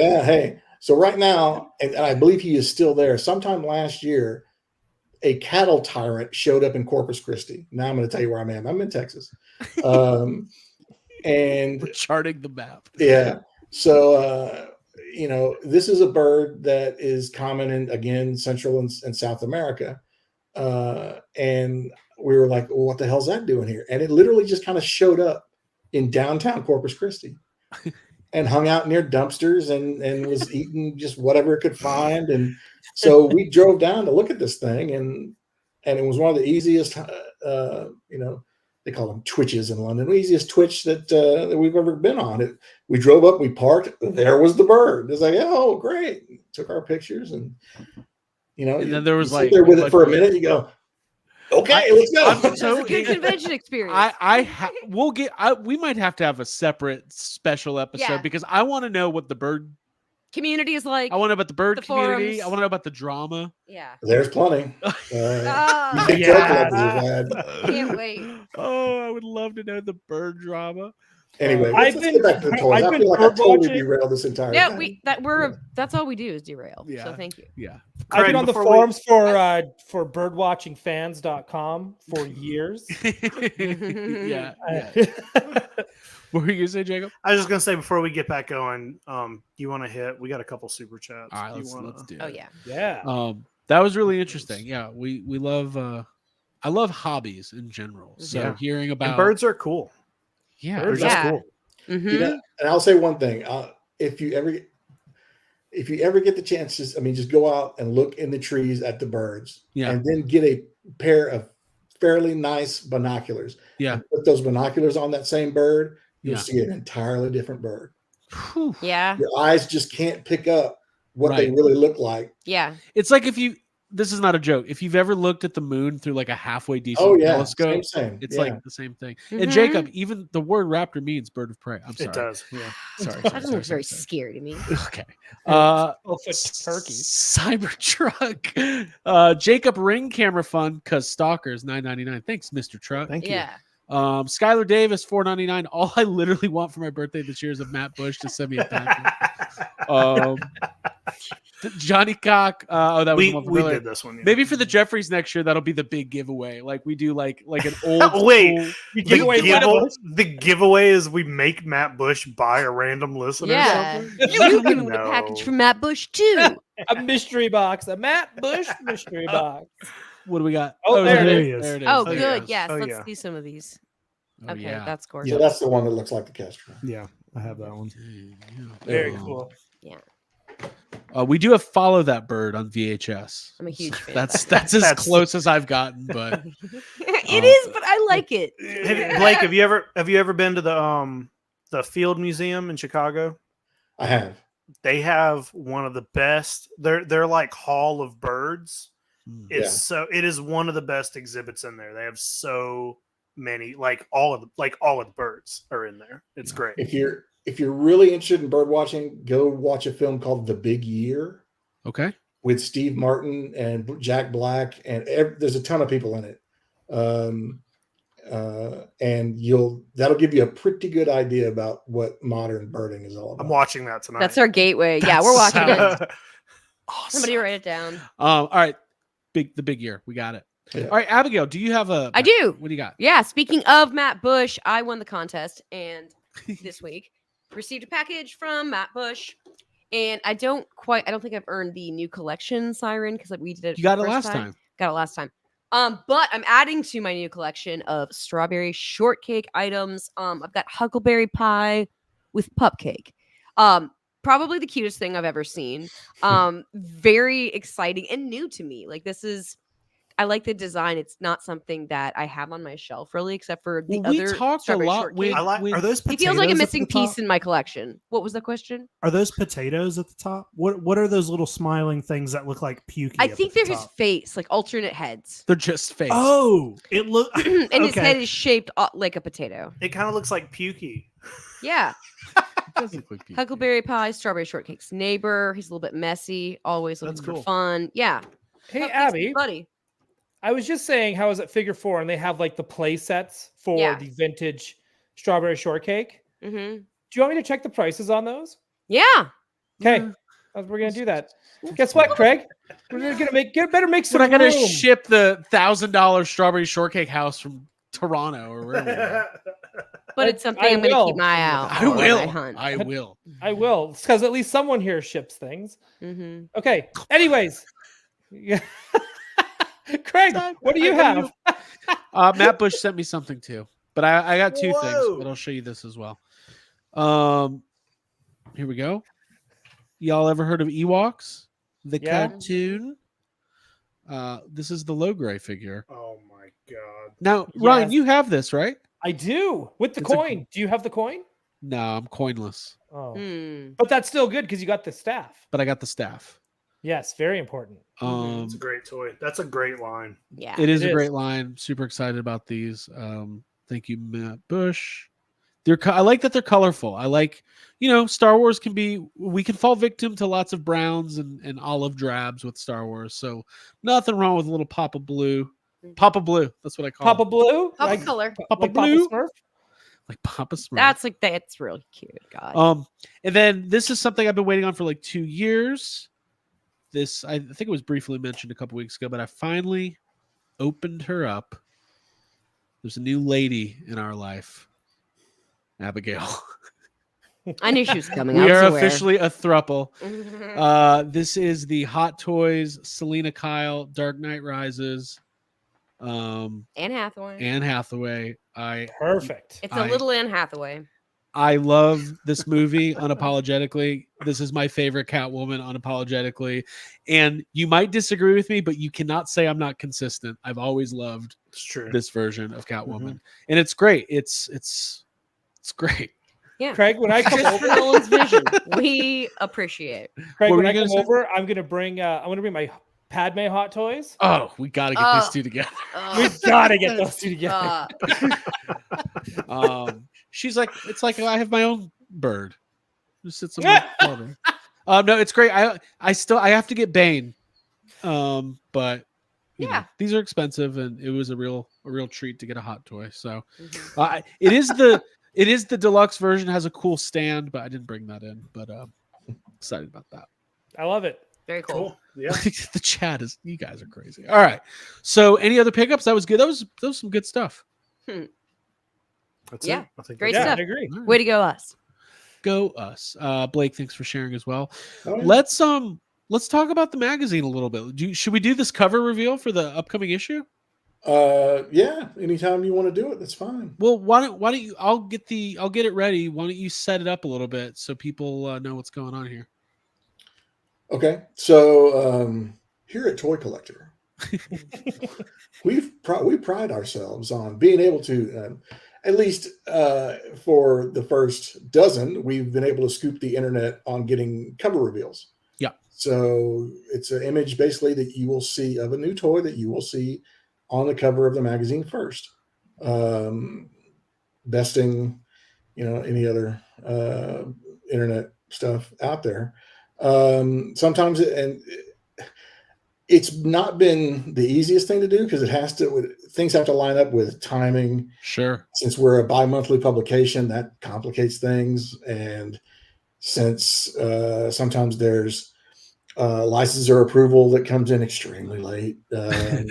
right now, and I believe he is still there. Sometime last year, a cattle tyrant showed up in Corpus Christi. Now I'm going to tell you where I'm at. I'm in Texas, and We're charting the map. yeah. So this is a bird that is common in again Central and South America, and we were like, well, what the hell's that doing here? And it literally just kind of showed up in downtown Corpus Christi. And hung out near dumpsters and was eating just whatever it could find. And so we drove down to look at this thing, and it was one of the easiest, they call them twitches in London, the easiest twitch that we've ever been on. We drove up, we parked, there was the bird. It's like, oh, great. Took our pictures, and And then there was sit there with it for a minute. You go, okay, let's go. It's a good convention experience. We might have to have a separate special episode Yeah. because I want to know what the bird Community is like. I want to know about the bird the community. forums. I want to know about the drama. Yeah. There's plenty. Oh, Big Yeah. joke collectors have had. can't wait. Oh, I would love to know the bird drama. Anyway, I've let's been- get back to the toys. I've I been feel like I bird totally watching. derailed this entire Yeah, thing. that's all we do is derail. Yeah. So thank you. Yeah. I've been Craig, on the before we- forums for birdwatchingfans.com for years. yeah. What were you gonna say, Jacob? I was just gonna say before we get back going, you want to hit? We got a couple super chats. All right, You let's wanna- do it. Oh yeah. Yeah. That was really interesting. Yeah, we love I love hobbies in general. So Yeah. hearing about And birds are cool. yeah, Birds Yeah. are cool. Mhm. And I'll say one thing: if you ever get the chance, just go out and look in the trees at the birds, Yeah. and then get a pair of fairly nice binoculars. Yeah. And put those binoculars on that same bird, you'll Yeah. see an entirely different bird. Whew. Yeah. Your eyes just can't pick up what they Right. really look like. Yeah. It's like this is not a joke. If you've ever looked at the moon through like a halfway decent Oh yeah, telescope, same. it's Yeah. like the same thing. Mhm. And Jacob, even the word raptor means bird of prey. I'm sorry. It does. Yeah. Sorry. That doesn't look very scary to me. Okay. Oh, for turkey. Cybertruck. Jacob ring camera fund because stalkers $9.99. Thanks, Mr. Truck. Thank you. Yeah. Skylar Davis $4.99. All I literally want for my birthday this year is a Matt Bush to send me a package. Johnny Cock. That was we the one from we earlier. did this one. Yeah. Maybe for the Jeffries next year, that'll be the big giveaway. Like we do, like an old. Wait, school- You The, give away the giveaway is we make Matt Bush buy a random listener. Yeah. something? You can win a No. package from Matt Bush too. a mystery box, a Matt Bush mystery box. What do we got? Oh, there it is. There it is. Oh, Oh, good. yes. Yes. Oh, Let's yeah. see some of these. Oh, Okay, yeah. that's gorgeous. So that's the one that looks like the Castro. Yeah, I have that one. Very Um, cool. We do have Follow That Bird on VHS. I'm a huge fan. That's of that's as That's- close as I've gotten, but it is, but I like it. Blake, have you ever been to the Field Museum in Chicago? I have. They have one of the best. They're like Hall of Birds. It is one of the best exhibits in there. They have so many, like all of the birds are in there. It's great. If you're really interested in bird watching, go watch a film called The Big Year okay. with Steve Martin and Jack Black, and there's a ton of people in it. And that'll give you a pretty good idea about what modern birding is all about. I'm watching that tonight. That's our gateway. Yeah, we're watching it. Somebody write it down. All right. The big year. We got it. Yeah. All right, Abigail, do you have a I do. What do you got? Yeah, speaking of Matt Bush, I won the contest and this week received a package from Matt Bush. And I don't think I've earned the new collection siren because we did it. You got the it first last time. Got it last time. But I'm adding to my new collection of strawberry shortcake items. I've got huckleberry pie with pup cake. Probably the cutest thing I've ever seen. Very exciting and new to me. Like I like the design. It's not something that I have on my shelf really, except for the Well, we other talked a strawberry lot shortcake. Are those It potatoes? feels like a at missing the top? piece in my collection. What was the question? Are those potatoes at the top? What are those little smiling things that look like pukey? I up think at the they're his top? face, like alternate heads. They're just face. Oh, it look And his okay. head is shaped like a potato. It kind of looks like pukey. Yeah. It does look like people. Huckleberry pie, strawberry shortcake's neighbor. He's a little bit messy, always looking That's for cool. fun. Yeah. Hey, Cupcake's Abby, his buddy. I was just saying, how is it figure 4? And they have like the play sets for Yeah. the vintage strawberry shortcake. Mm-hmm. Do you want me to check the prices on those? Yeah. Okay, we're gonna do that. Guess what, Craig? We're gonna better make some We're not gonna room. ship the $1,000 strawberry shortcake house from Toronto or wherever. But it's something I I'm going to will. keep my eye out I for when will. I hunt. I will. I will, because at least someone here ships things. Mm-hmm. Okay. Anyways, yeah. Craig, what do you have? Matt Bush sent me something too, but I got two things, Whoa. but I'll show you this as well. Here we go. Y'all ever heard of Ewoks? The Yeah. cartoon. This is the Logray figure. Oh my god. Now, Ryan, Yes. you have this, right? I do with the It's a- coin. Do you have the coin? No, I'm coinless, Oh, Hmm. but that's still good because you got the staff. but I got the staff. Yes, very important. It's a great toy. That's a great line. Yeah. It is It a is. great line. Super excited about these. Thank you, Matt Bush. I like that they're colorful. I like, Star Wars we can fall victim to lots of browns and olive drabs with Star Wars. So nothing wrong with a little Papa Blue. Papa Blue. That's what I call Papa it. Blue, Papa like, color. Papa like Blue. Papa Smurf. Like Papa Smurf. That's really cute. God. And then this is something I've been waiting on for like 2 years. This, I think it was briefly mentioned a couple weeks ago, but I finally opened her up. There's a new lady in our life, Abigail. I knew she was coming. We I was are aware. officially a thruple. This is the Hot Toys Selena Kyle Dark Knight Rises. Anne Hathaway. Anne Hathaway. Perfect. It's a little Anne Hathaway. I love this movie unapologetically. This is my favorite Catwoman unapologetically. And you might disagree with me, but you cannot say I'm not consistent. I've always loved It's true. this version of Catwoman. And it's great. It's great. Yeah. Craig, when I come Christopher over, Nolan's vision. We appreciate. Craig, What were when you I gonna come say? over, I'm gonna bring my Padme hot toys. Oh, we got to get these two together. We gotta get those two together. She's like, it's like I have my own bird. Just sits on my shoulder. No, it's great. I have to get Bane. But you know, these are expensive, and it was a real treat to get a hot toy. So it is the deluxe version, has a cool stand, but I didn't bring that in. But excited about that. I love it. Very cool. Yeah. The chat is, you guys are crazy. All right. So any other pickups? That was good. That was some good stuff. That's Yeah. it. I think Great Yeah, stuff. I agree. All right. Way to go, us. Go us. Blake, thanks for sharing as well. Oh, yeah. Let's talk about the magazine a little bit. Should we do this cover reveal for the upcoming issue? Yeah. Anytime you want to do it, that's fine. Well, why don't you? I'll get it ready. Why don't you set it up a little bit so people know what's going on here? Okay. So here at Toy Collector, we pride ourselves on being able to, at least for the first dozen, we've been able to scoop the internet on getting cover reveals. Yeah. So it's an image basically that you will see of a new toy that you will see on the cover of the magazine first. Besting, any other internet stuff out there. Sometimes it's not been the easiest thing to do because things have to line up with timing. Sure. Since we're a bi-monthly publication, that complicates things. And since sometimes there's licensor approval that comes in extremely late. I've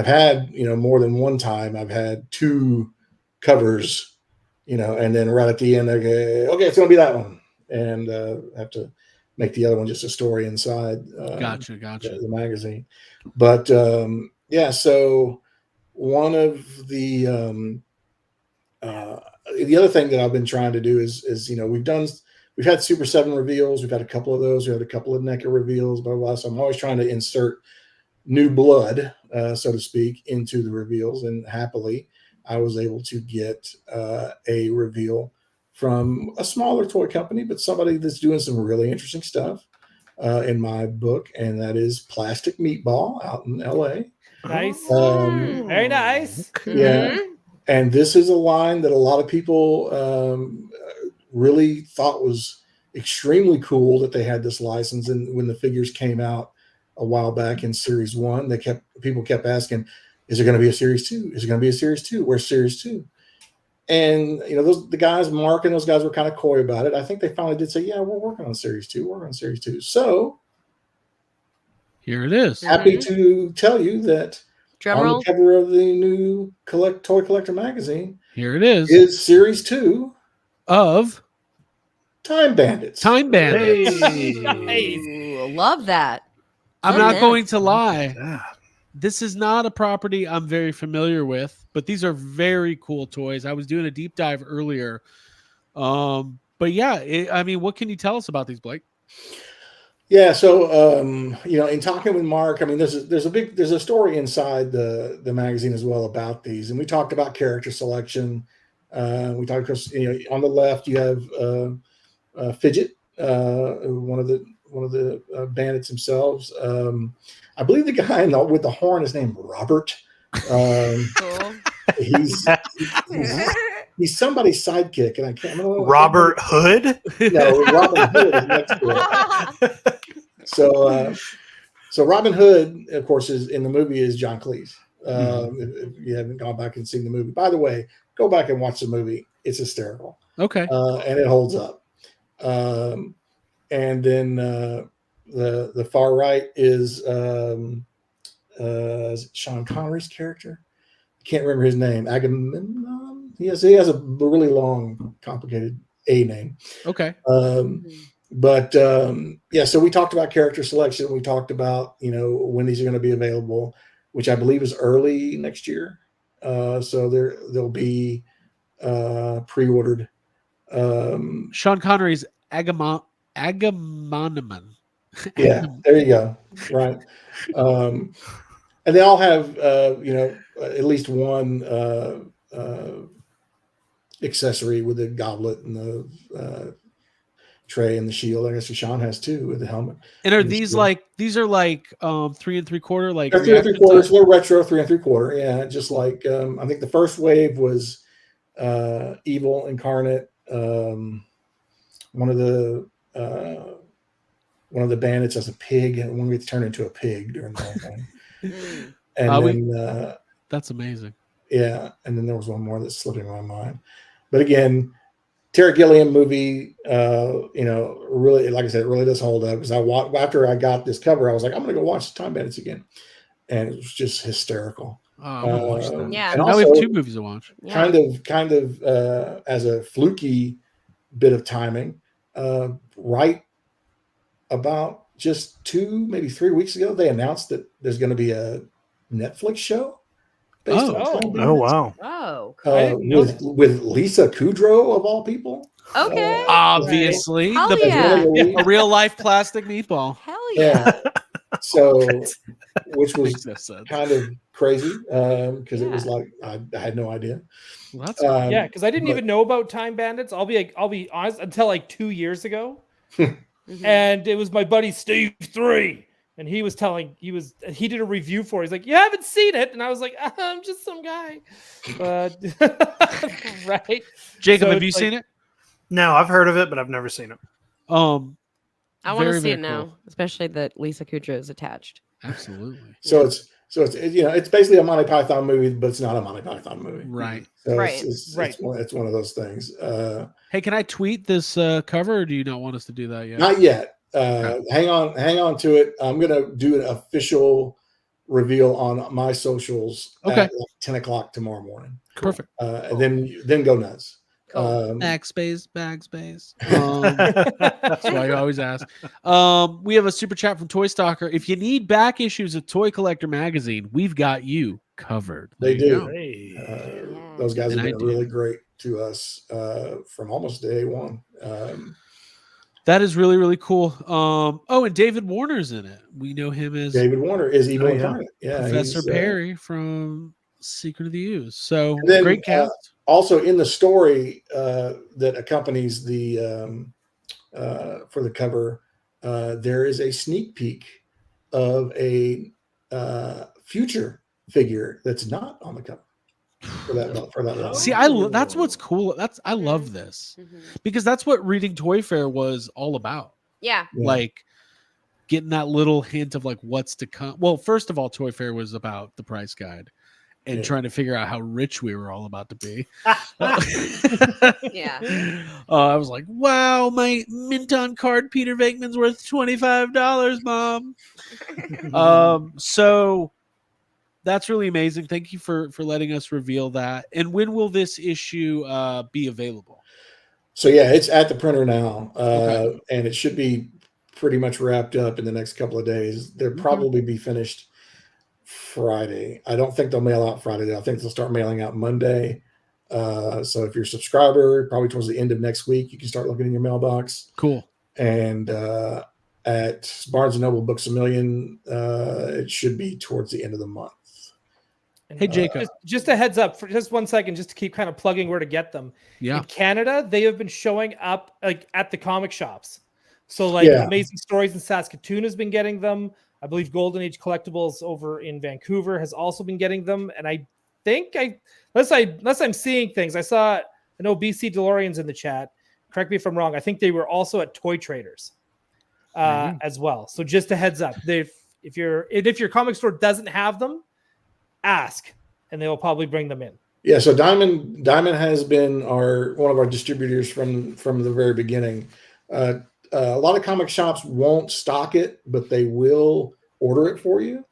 had more than one time I've had two covers, and then right at the end, okay, it's going to be that one. and have to make the other one just a story inside. Gotcha. The magazine. But yeah, so one of the other thing that I've been trying to do is we've had Super 7 reveals, we've had a couple of those, we had a couple of NECA reveals, blah, blah, blah. So I'm always trying to insert new blood, so to speak, into the reveals, and happily I was able to get a reveal from a smaller toy company, but somebody that's doing some really interesting stuff in my book, and that is Plastic Meatball out in LA. Nice. Very nice. Yeah. And this is a line that a lot of people really thought was extremely cool that they had this license. And when the figures came out a while back in Series 1, people kept asking, is there going to be a Series 2? Is there going to be a Series 2? Where's Series 2? And the guys, Mark and those guys, were kind of coy about it. I think they finally did say, yeah, we're working on Series 2. We're on Series 2. So here it is. Happy to tell you that Drum on roll. the cover of the new Toy Collector magazine, here it is Series 2 of Time Bandits. Time Bandits. Ooh, love that. I'm Love not that. going to lie. This is not a property I'm very familiar with, but these are very cool toys. I was doing a deep dive earlier. But yeah, I mean, what can you tell us about these, Blake? Yeah, so in talking with Mark, I mean, there's a story inside the magazine as well about these, and we talked about character selection. We talked, on the left you have Fidget, one of the bandits themselves. I believe the guy with the horn is named Robert. Cool. He's somebody's sidekick, and I can't remember. Robert Hood? No, Robin Hood is next to it. So Robin Hood, of course, is in the movie is John Cleese. If you haven't gone back and seen the movie, by the way, go back and watch the movie. It's hysterical. Okay. And it holds up. And then the far right is it Sean Connery's character? I can't remember his name. Agamemnon. He has a really long, complicated A name. Okay. But so we talked about character selection. We talked about when these are going to be available, which I believe is early next year. So they'll be pre-ordered. Sean Connery's Agamemnon. Yeah, there you go. Right. And they all have at least one accessory with the goblet and the tray and the shield. I guess Sean has two with the helmet. And are these like 3 3/4? Like they're 3 3/4. It's a little retro 3 3/4. Yeah, just like I think the first wave was Evil Incarnate. One of the bandits as a pig, and when we turned into a pig during the whole thing. And that's amazing. Yeah, and then there was one more that's slipping my mind. But again, Terry Gilliam movie, really, like I said, it really does hold up. Because after I got this cover, I was like, I'm going to go watch the Time Bandits again, and it was just hysterical. I'm gonna watch that. Yeah. And Now also, we have 2 movies to watch. Yeah. kind of as a fluky bit of timing, right about just 2, maybe 3 weeks ago, they announced that there's going to be a Netflix show based on Time Bandits. Oh, wow. Oh, cool. With Lisa Kudrow of all people. Okay. Obviously, Hell yeah. a real life plastic meatball. Hell yeah. Yeah. So, which was Makes no sense. kind of crazy because it was like I had no idea. Well, that's Yeah, because I didn't even know about Time Bandits. I'll be honest, until like 2 years ago. And it was my buddy Steve 3. And he did a review for it. He's like, you haven't seen it. And I was like, I'm just some guy. But right. Jacob, So have you it's seen it? No, I've heard of it, but I've never seen it. I want to very, see very it now, cool. especially that Lisa Kudrow is attached. Absolutely. So it's it's basically a Monty Python movie, but it's not a Monty Python movie. Right. So Right. It's one of those things. Hey, can I tweet this cover, or do you not want us to do that yet? Not yet. Hang on to it. I'm gonna do an official reveal on my socials Okay. at like 10 o'clock tomorrow morning. Perfect. And then go nuts. Cool. Backspace. That's why I always ask. We have a super chat from Toy Stalker. If you need back issues of Toy Collector magazine, we've got you covered. They There you do. go. Hey. Those guys And have I been do. really great to us from almost day one. That is really, really cool. Oh, and David Warner's in it. We know him as David Warner is Evil Oh, yeah. Incarnate. Yeah, Professor he's, Perry from Secret of the Ooze. So And then, great cast. also in the story that accompanies the for the cover, there is a sneak peek of a future figure that's not on the cover for that line. See, that's what's cool. I love this because that's what Reading Toy Fair was all about. Yeah. Yeah. Like getting that little hint of like what's to come. Well, first of all, Toy Fair was about the price guide and Yeah. trying to figure out how rich we were all about to be. Yeah. I was like, wow, my mint on card Peter Venkman's worth $25, Mom. So that's really amazing. Thank you for letting us reveal that. And when will this issue be available? So yeah, it's at the printer now, Okay. and it should be pretty much wrapped up in the next couple of days. They'll Okay. probably be finished Friday. I don't think they'll mail out Friday. I think they'll start mailing out Monday. So if you're a subscriber, probably towards the end of next week, you can start looking in your mailbox. Cool. And at Barnes and Noble Books A Million, it should be towards the end of the month. Hey, Jacob. Just a heads up for just 1 second, just to keep kind of plugging where to get them. Yeah. In Canada, they have been showing up like at the comic shops. So like Yeah. Amazing Stories in Saskatoon has been getting them. I believe Golden Age Collectibles over in Vancouver has also been getting them. And I think unless I'm seeing things, I know BC DeLorean's in the chat. Correct me if I'm wrong. I think they were also at Toy Traders as well. So just a heads up. If your comic store doesn't have them, ask and they will probably bring them in. Yeah, so Diamond has been one of our distributors from the very beginning. A lot of comic shops won't stock it, but they will order it for you.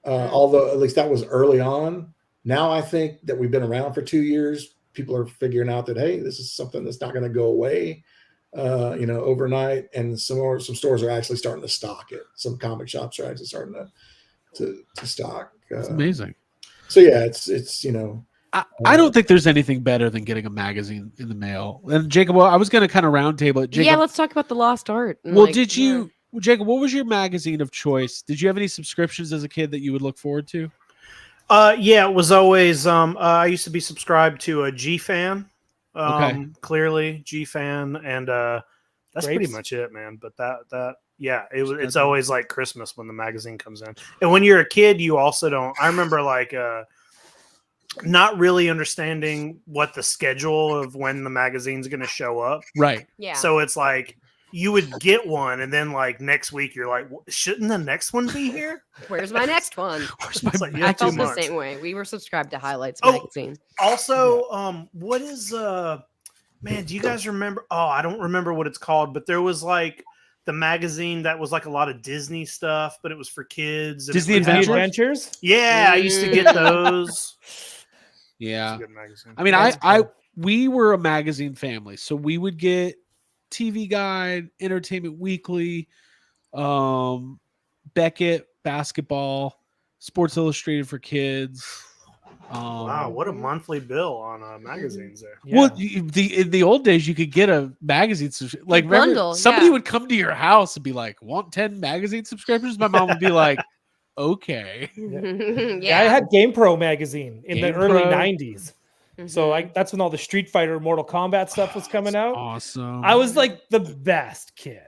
Although at least that was early on. Now I think that we've been around for 2 years. People are figuring out that, hey, this is something that's not going to go away, overnight. And some stores are actually starting to stock it. Some comic shops are actually starting to stock. It's amazing. So yeah, it's I don't think there's anything better than getting a magazine in the mail. And Jacob, well, I was going to kind of roundtable it. Jacob, Yeah, let's talk about the lost art. and, well, like, did you, Jacob? What was your magazine of choice? Did you have any subscriptions as a kid that you would look forward to? Yeah, it was always. I used to be subscribed to a G Fan. Okay. Clearly G Fan, and that's pretty Grapes? much it, man. But it's always like Christmas when the magazine comes in. And when you're a kid, you also don't. I remember like not really understanding what the schedule of when the magazine's going to show up. Right. Yeah. So it's like you would get one, and then like next week you're like, shouldn't the next one be here? Where's my next one? Where's my It's like, I yeah, too felt the much. same way. We were subscribed to Highlights Oh, magazine. Also, what is man, do you guys remember? Oh, I don't remember what it's called, but there was like the magazine that was like a lot of Disney stuff, but it was for kids. and Disney it would have, Adventures? like- Yeah, I used to get those. Yeah. It's a good magazine. I mean, That's we were a magazine family, so we would get TV Guide, Entertainment Weekly, Beckett Basketball, Sports Illustrated for Kids. Wow, what a monthly bill on magazines there. Well, in the old days, you could get a magazine like remember, bundle, somebody yeah. would come to your house and be like, "Want 10 magazine subscriptions?" My mom would be like, "Okay." Yeah, I had GamePro magazine in the early GamePro. 90s. So that's when all the Street Fighter, Mortal Kombat stuff was coming out. Awesome. I was like the best kid.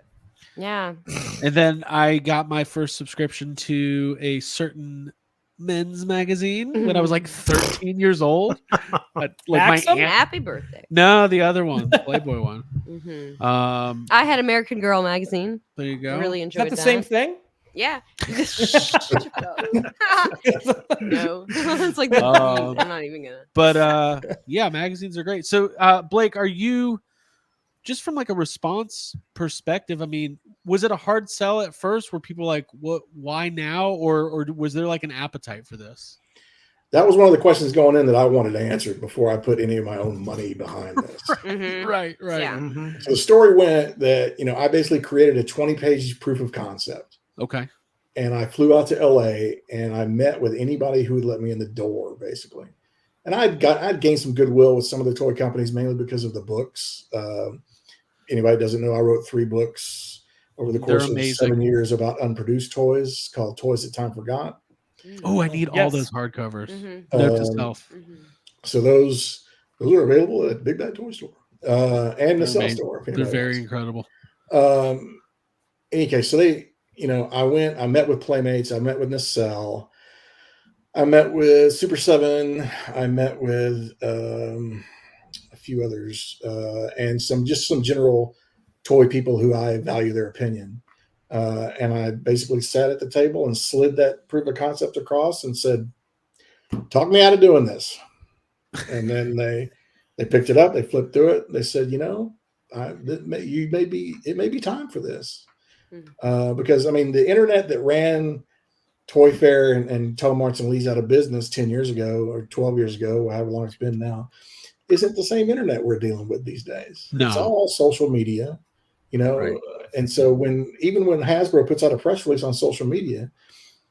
Yeah. And then I got my first subscription to a certain men's magazine when I was like 13 years old. Like Maxim? my aunt. Happy birthday. No, the other one, the Playboy one. Mhm. I had American Girl magazine. There you I go. really Is enjoyed that the same thing? Yeah. No. It's like I'm not even gonna. But yeah, magazines are great. So Blake, are you just from like a response perspective? I mean, was it a hard sell at first? Were people like, "What? Why now?" Or was there like an appetite for this? that was one of the questions going in that I wanted answered before I put any of my own money behind this. Right. Yeah. Mhm. So the story went that, I basically created a 20-page proof of concept. Okay. And I flew out to LA and I met with anybody who would let me in the door, basically. And I'd gained some goodwill with some of the toy companies, mainly because of the books. Anybody doesn't know, I wrote 3 books over the They're course of amazing. 7 years about unproduced toys called Toys That Time Forgot. Oh, I need all Yes. those hardcovers. Mm-hmm. Note to Um, self. So those are available at Big Bad Toy Store and the They're Cell amazing. Store. If They're anybody very wants. incredible. Any case, so they, I met with Playmates, I met with Nacelle, I met with Super 7, I met with a few others, and some general toy people who I value their opinion. And I basically sat at the table and slid that proof of concept across and said, talk me out of doing this. And then they picked it up, they flipped through it, they said, it may be time for this. Because I mean, the internet that ran Toy Fair and Tomarts and Lee's out of business 10 years ago or 12 years ago, however long it's been now, isn't the same internet we're dealing with these days. No. It's all social media, Right. And so when Hasbro puts out a press release on social media,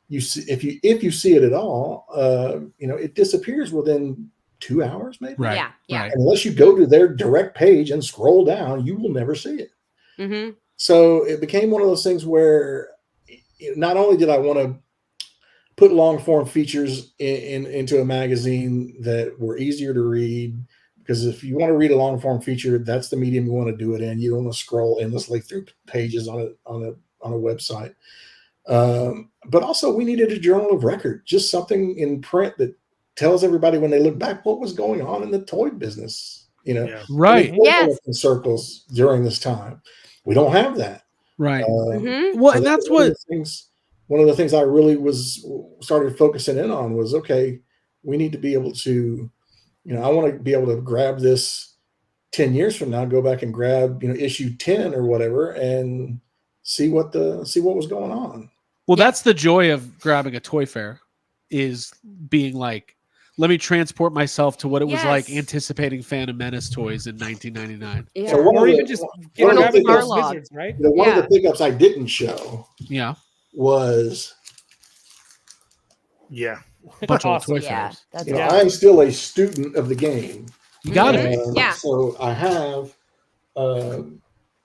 you see, if you see it at all, it disappears within 2 hours, maybe. Right. Yeah. Yeah. Right. And unless you go to their direct page and scroll down, you will never see it. Mm-hmm. So it became one of those things where not only did I want to put long form features into a magazine that were easier to read, because if you want to read a long form feature, that's the medium you want to do it in. You don't want to scroll endlessly through pages on a website. But also we needed a journal of record, just something in print that tells everybody when they look back what was going on in the toy business, Yeah. Right. Yes. in circles during this time. We don't have that. Right. Mm-hmm. Well, So and that that's was what. one of the things I really started focusing in on was, okay, we need to be able to, I want to be able to grab this 10 years from now, go back and grab, issue 10 or whatever and see what was going on. Well, that's the joy of grabbing a Toy Fair, is being like, let me transport myself to what it was like Yes. anticipating Phantom Menace toys in 1999. Yeah. So one Or of even the- just one of the grabbing those Starlog. wizards, right? one of Yeah. the pickups I didn't show Yeah. was, Yeah. A bunch Awesome. of Toy Yeah. Fairs. That's Yeah. I am still a student of the game. You got Mhm. it. Yeah. So I have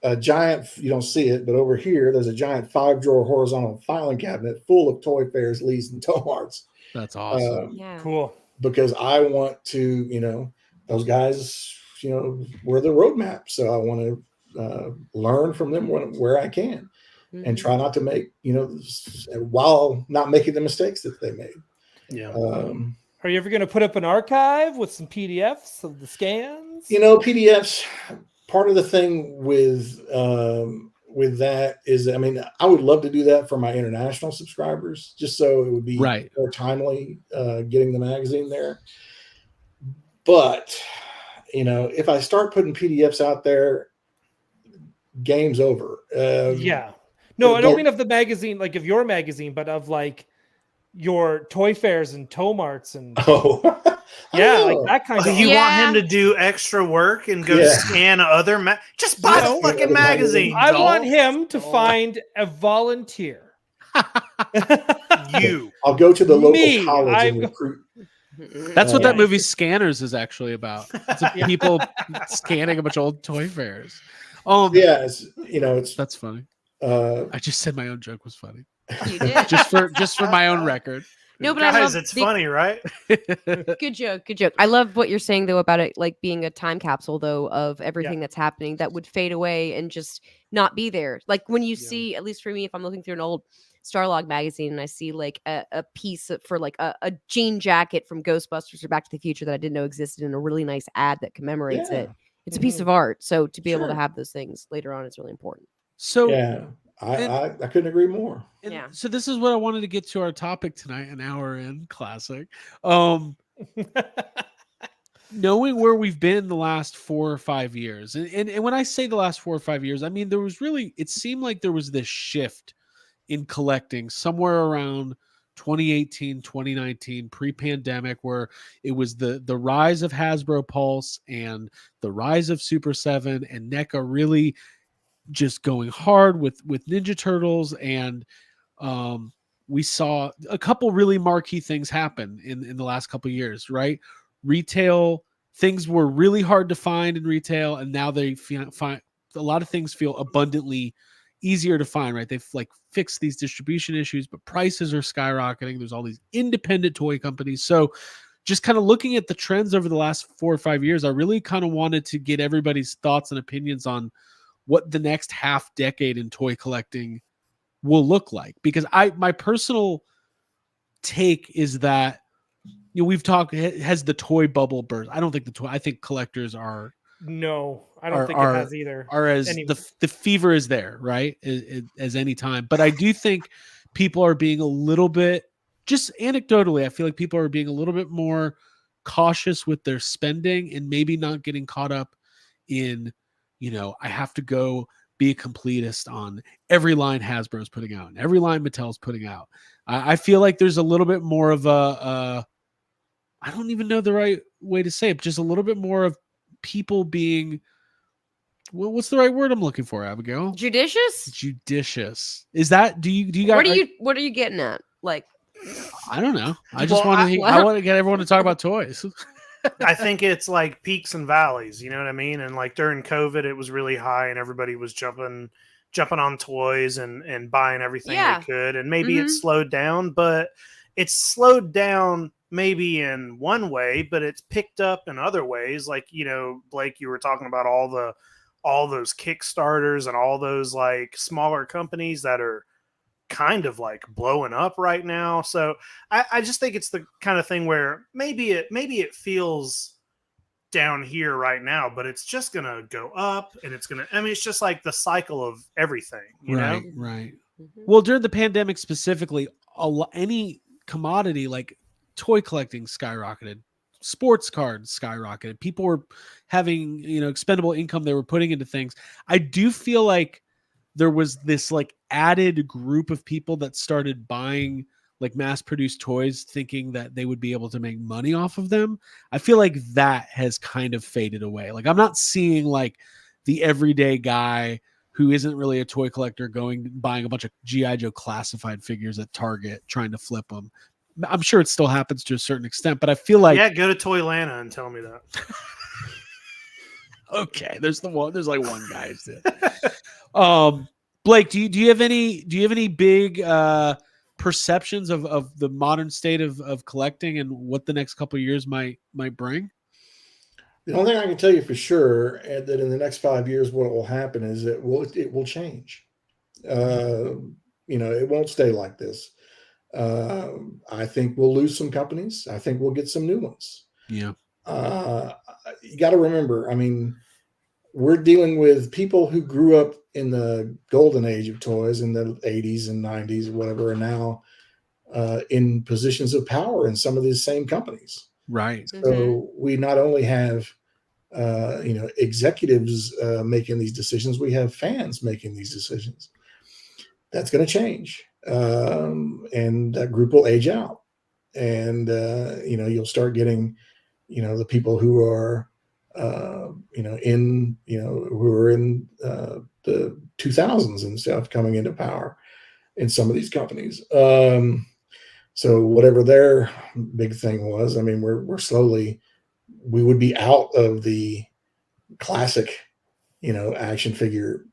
a giant, you don't see it, but over here, there's a giant 5-drawer horizontal filing cabinet full of Toy Fairs, Lees, and Tomarts. That's awesome. Yeah. Cool. Because I want to, those guys, were the roadmap. So I want to learn from them where I can Mm-hmm. and try not to make, while not making the mistakes that they made. Yeah. Are you ever going to put up an archive with some PDFs of the scans? PDFs, part of the thing with that is, I mean, I would love to do that for my international subscribers, just so it would be Right. more timely getting the magazine there. But, if I start putting PDFs out there, game's over. Yeah. No, I don't but- mean of the magazine, like of your magazine, but of like your Toy Fairs and Tomarts and Oh, yeah, Oh. like that kind of. You Yeah. want him to do extra work and go Yeah. scan other just buy No. the fucking magazine. I doll. want him to find a volunteer. you. I'll go to the local Me, college I'm and go- recruit. That's what Yeah. that movie Scanners is actually about. It's people scanning a bunch of old Toy Fairs. Yeah, it's That's funny. uh, I just said my own joke was funny. You did. just for my own record. No, but I Guys, love it's the- funny, right? Good joke. Good joke. I love what you're saying though about it like being a time capsule though of everything that's happening that would fade away and just not be there. Like when you see, at least for me, if I'm looking through an old Starlog magazine and I see like a piece for like a jean jacket from Ghostbusters or Back to the Future that I didn't know existed in a really nice ad that commemorates Yeah. it. It's a piece of art. So to be able to Sure. have those things later on is really important. So yeah, I couldn't agree more. and Yeah. so this is what I wanted to get to our topic tonight, an hour in classic. Knowing where we've been the last 4 or 5 years. And when I say the last 4 or 5 years, I mean it seemed like there was this shift in collecting somewhere around 2018, 2019, pre-pandemic, where it was the rise of Hasbro Pulse and the rise of Super 7 and NECA really just going hard with Ninja Turtles, and we saw a couple really marquee things happen in the last couple of years, right? Retail things were really hard to find in retail, and now they find a lot of things feel abundantly easier to find, right? They've like fixed these distribution issues, but prices are skyrocketing. There's all these independent toy companies. So just kind of looking at the trends over the last 4 or 5 years, I really kind of wanted to get everybody's thoughts and opinions on what the next half decade in toy collecting will look like. Because my personal take is that, you know, we've talked, has the toy bubble burst? I don't think I think collectors are. No, I don't think it has either. Are as the fever is there, right? As any time. But I do think people are being a little bit, just anecdotally, I feel like people are being a little bit more cautious with their spending and maybe not getting caught up in, you know, I have to go be a completist on every line Hasbro's putting out and every line Mattel's putting out. I feel like there's a little bit more of a I don't even know the right way to say it, but just a little bit more of people being, well, what's the right word I'm looking for, Abigail? Judicious. Is that, do you guys, what are you getting at? Like, I don't know. I just want to get everyone to talk about toys. I think it's like peaks and valleys, you know what I mean? And like during COVID, it was really high and everybody was jumping on toys and buying everything they could. And maybe it slowed down, but it's slowed down maybe in one way, but it's picked up in other ways. Like, you know, Blake, you were talking about all those Kickstarters and all those like smaller companies that are kind of like blowing up right now. So I just think it's the kind of thing where maybe it feels down here right now, but it's just gonna go up, and it's gonna, I mean, it's just like the cycle of everything, you know? Right. Well, during the pandemic specifically, any commodity like toy collecting skyrocketed, sports cards skyrocketed. People were having, you know, expendable income they were putting into things. I do feel like there was this like added group of people that started buying like mass produced toys thinking that they would be able to make money off of them. I feel like that has kind of faded away. Like I'm not seeing like the everyday guy who isn't really a toy collector buying a bunch of G.I. Joe classified figures at Target trying to flip them. I'm sure it still happens to a certain extent, but I feel like, yeah, go to Toylanta and tell me that. Okay, there's like one guy who's there. Blake, do you have any big perceptions of the modern state of collecting and what the next couple of years might bring? The only thing I can tell you for sure that in the next 5 years, what will happen is it will change. You know, it won't stay like this. I think we'll lose some companies. I think we'll get some new ones. Yeah. You got to remember, I mean, we're dealing with people who grew up in the golden age of toys in the 80s and 90s or whatever, and now in positions of power in some of these same companies. Right. So we not only have, you know, executives making these decisions, we have fans making these decisions. That's going to change. And that group will age out. And, you know, you'll start getting, you know, the people who are, you know, who are in the 2000s and stuff coming into power in some of these companies. So whatever their big thing was, I mean, we're slowly, we would be out of the classic, you know, action figure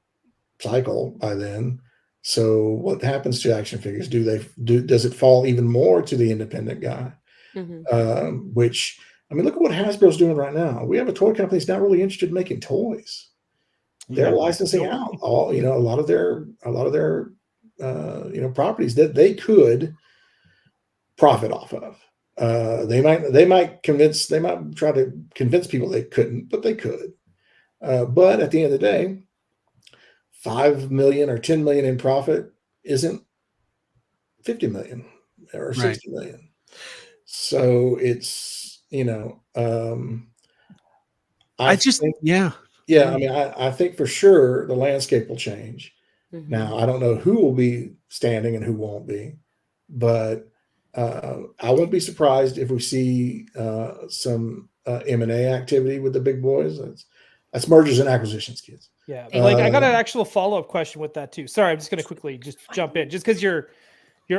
cycle by then. So what happens to action figures? Does it fall even more to the independent guy? Which, I mean, look at what Hasbro's doing right now. We have a toy company that's not really interested in making toys. They're licensing out all, you know, a lot of their you know, properties that they could profit off of. They might try to convince people they couldn't, but they could. But at the end of the day, 5 million or 10 million in profit isn't 50 million or 60 million. So it's, you know, I think, I mean, I think for sure the landscape will change. Now, I don't know who will be standing and who won't be, but I won't be surprised if we see some M&A activity with the big boys. That's mergers and acquisitions, kids. Yeah, Blake, I got an actual follow-up question with that too. Sorry, I'm just going to quickly just jump in, just because you're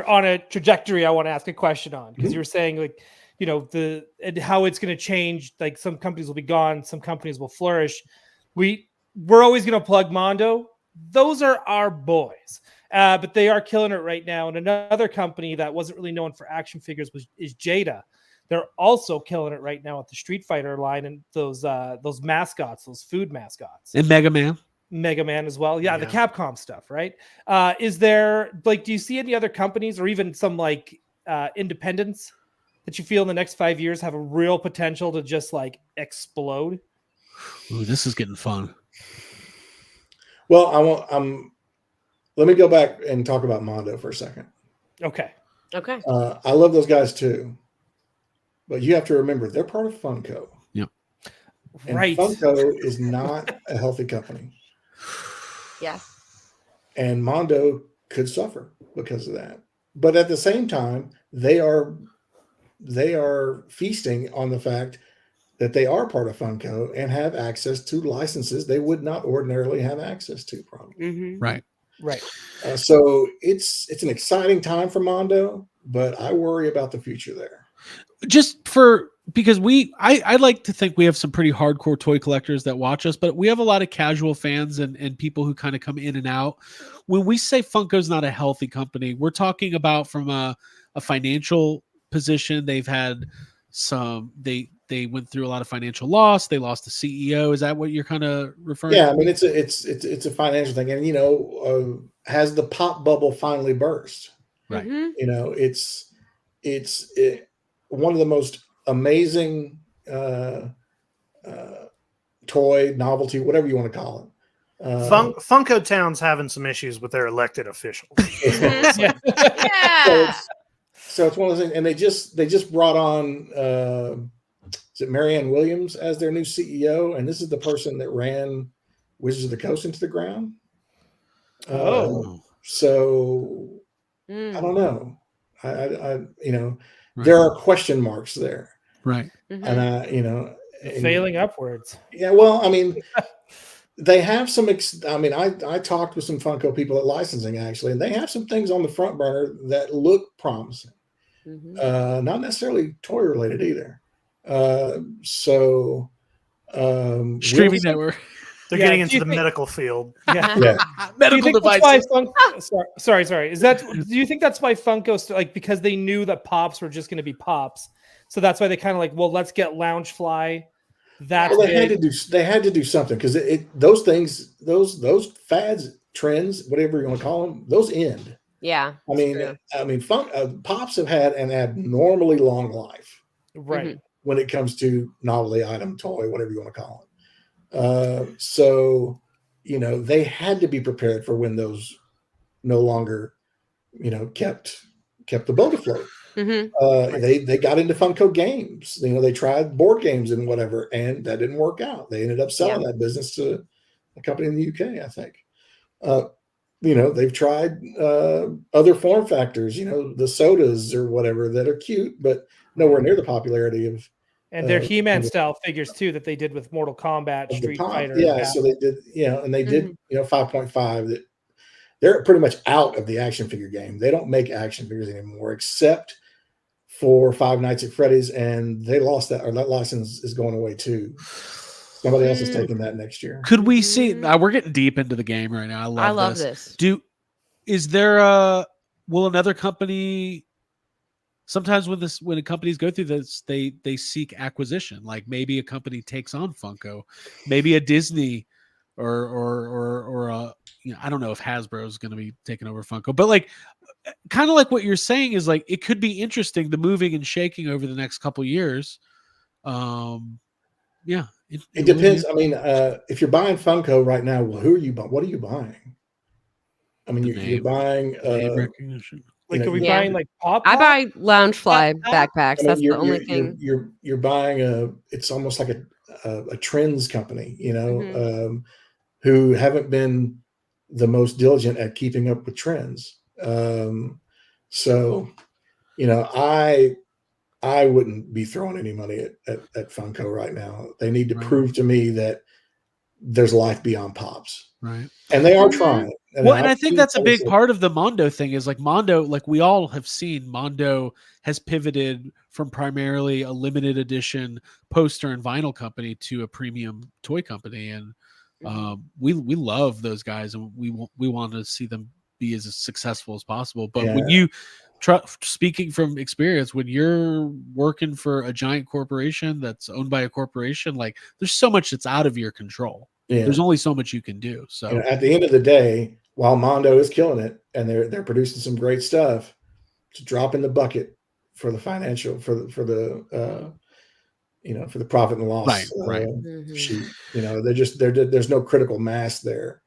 on a trajectory. I want to ask a question on, because you're saying, like, you know, how it's going to change. Like, some companies will be gone, some companies will flourish. We're always going to plug Mondo. Those are our boys, but they are killing it right now. And another company that wasn't really known for action figures is Jada. They're also killing it right now with the Street Fighter line and those mascots, those food mascots. And Mega Man as well. Yeah, the Capcom stuff, right? Is there, like, do you see any other companies or even some like independents that you feel in the next 5 years have a real potential to just like explode? Ooh, this is getting fun. Well, let me go back and talk about Mondo for a second. Okay. I love those guys too. But you have to remember, they're part of Funko. Yep. And right. Funko is not a healthy company. Yeah. And Mondo could suffer because of that. But at the same time, they are feasting on the fact that they are part of Funko and have access to licenses they would not ordinarily have access to, probably. Right. So it's an exciting time for Mondo, but I worry about the future there. Because I like to think we have some pretty hardcore toy collectors that watch us, but we have a lot of casual fans and people who kind of come in and out. When we say Funko's not a healthy company, we're talking about from a financial position. They've had they went through a lot of financial loss. They lost the CEO. Is that what you're kind of referring to? Yeah, I mean, it's a financial thing. And, you know, has the pop bubble finally burst? Right. You know, it's one of the most amazing toy novelty, whatever you want to call it. Funko Town's having some issues with their elected officials. So it's one of those things, and they just brought on is it Marianne Williams as their new CEO, and this is the person that ran Wizards of the Coast into the ground. So I don't know. I you know, there are question marks there, right? And failing upwards. Yeah, well, I mean, they have some. I talked with some Funko people at licensing actually, and they have some things on the front burner that look promising. Not necessarily toy related either. Streaming network. They're getting into the medical field. Yeah. Medical devices. Sorry. Do you think that's why Funko, because they knew that Pops were just going to be Pops, so that's why they kind of like, well, let's get Loungefly. They had to do something, because those things, those fads, trends, whatever you want to call them, those end. Yeah. I mean, Pops have had an abnormally long life, right? When it comes to novelty item, toy, whatever you want to call it. So, you know, they had to be prepared for when those no longer, you know, kept the boat afloat. They got into Funko games. You know, they tried board games and whatever, and that didn't work out. They ended up selling that business to a company in the UK, I think. You know, they've tried other form factors, you know, the sodas or whatever that are cute, but nowhere near the popularity of. And their He-Man style figures too that they did with Mortal Kombat, Street Fighter. Yeah, so they did, you know, and they did, you know, 5.5. That they're pretty much out of the action figure game. They don't make action figures anymore, except for Five Nights at Freddy's, and they lost that, or that license is going away too. Somebody else is taking that next year. Could we see? We're getting deep into the game right now. I love this. Is there will another company? Sometimes when companies go through this, they seek acquisition. Like maybe a company takes on Funko, maybe a Disney, or a, you know, I don't know if Hasbro is going to be taking over Funko, but like kind of like what you're saying is like it could be interesting, the moving and shaking over the next couple years. Yeah. It depends. I mean, if you're buying Funko right now, well, who are you buying? What are you buying? I mean, you're buying name recognition. Like, are we buying like Pop? I buy Loungefly backpacks. That's the only thing. You're buying it's almost like a trends company, you know, who haven't been the most diligent at keeping up with trends. So, I wouldn't be throwing any money at Funko right now. They need to prove to me that there's life beyond Pops. Right. And they are trying. Well, and I think that's a big part of the Mondo thing is like Mondo, like we all have seen, Mondo has pivoted from primarily a limited edition poster and vinyl company to a premium toy company. And we love those guys, and we want to see them be as successful as possible. But when you speaking from experience, when you're working for a giant corporation that's owned by a corporation, like there's so much that's out of your control. Yeah. There's only so much you can do. So at the end of the day, while Mondo is killing it and they're producing some great stuff, to drop in the bucket for the financial for the profit and loss sheet. There's no critical mass there.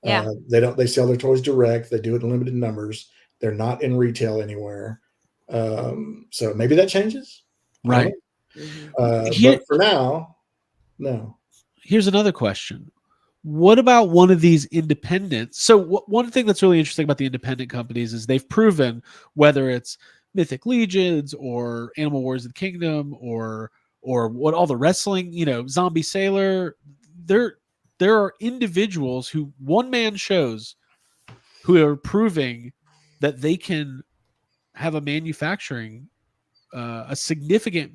Yeah. They sell their toys direct. They do it in limited numbers. They're not in retail anywhere. So maybe that changes. Right. But for now, no. Here's another question. What about one of these independent? So one thing that's really interesting about the independent companies is they've proven, whether it's Mythic Legions or Animal Wars of the Kingdom or what all the wrestling, Zombie Sailor, there are individuals who one-man shows who are proving that they can have a manufacturing, a significant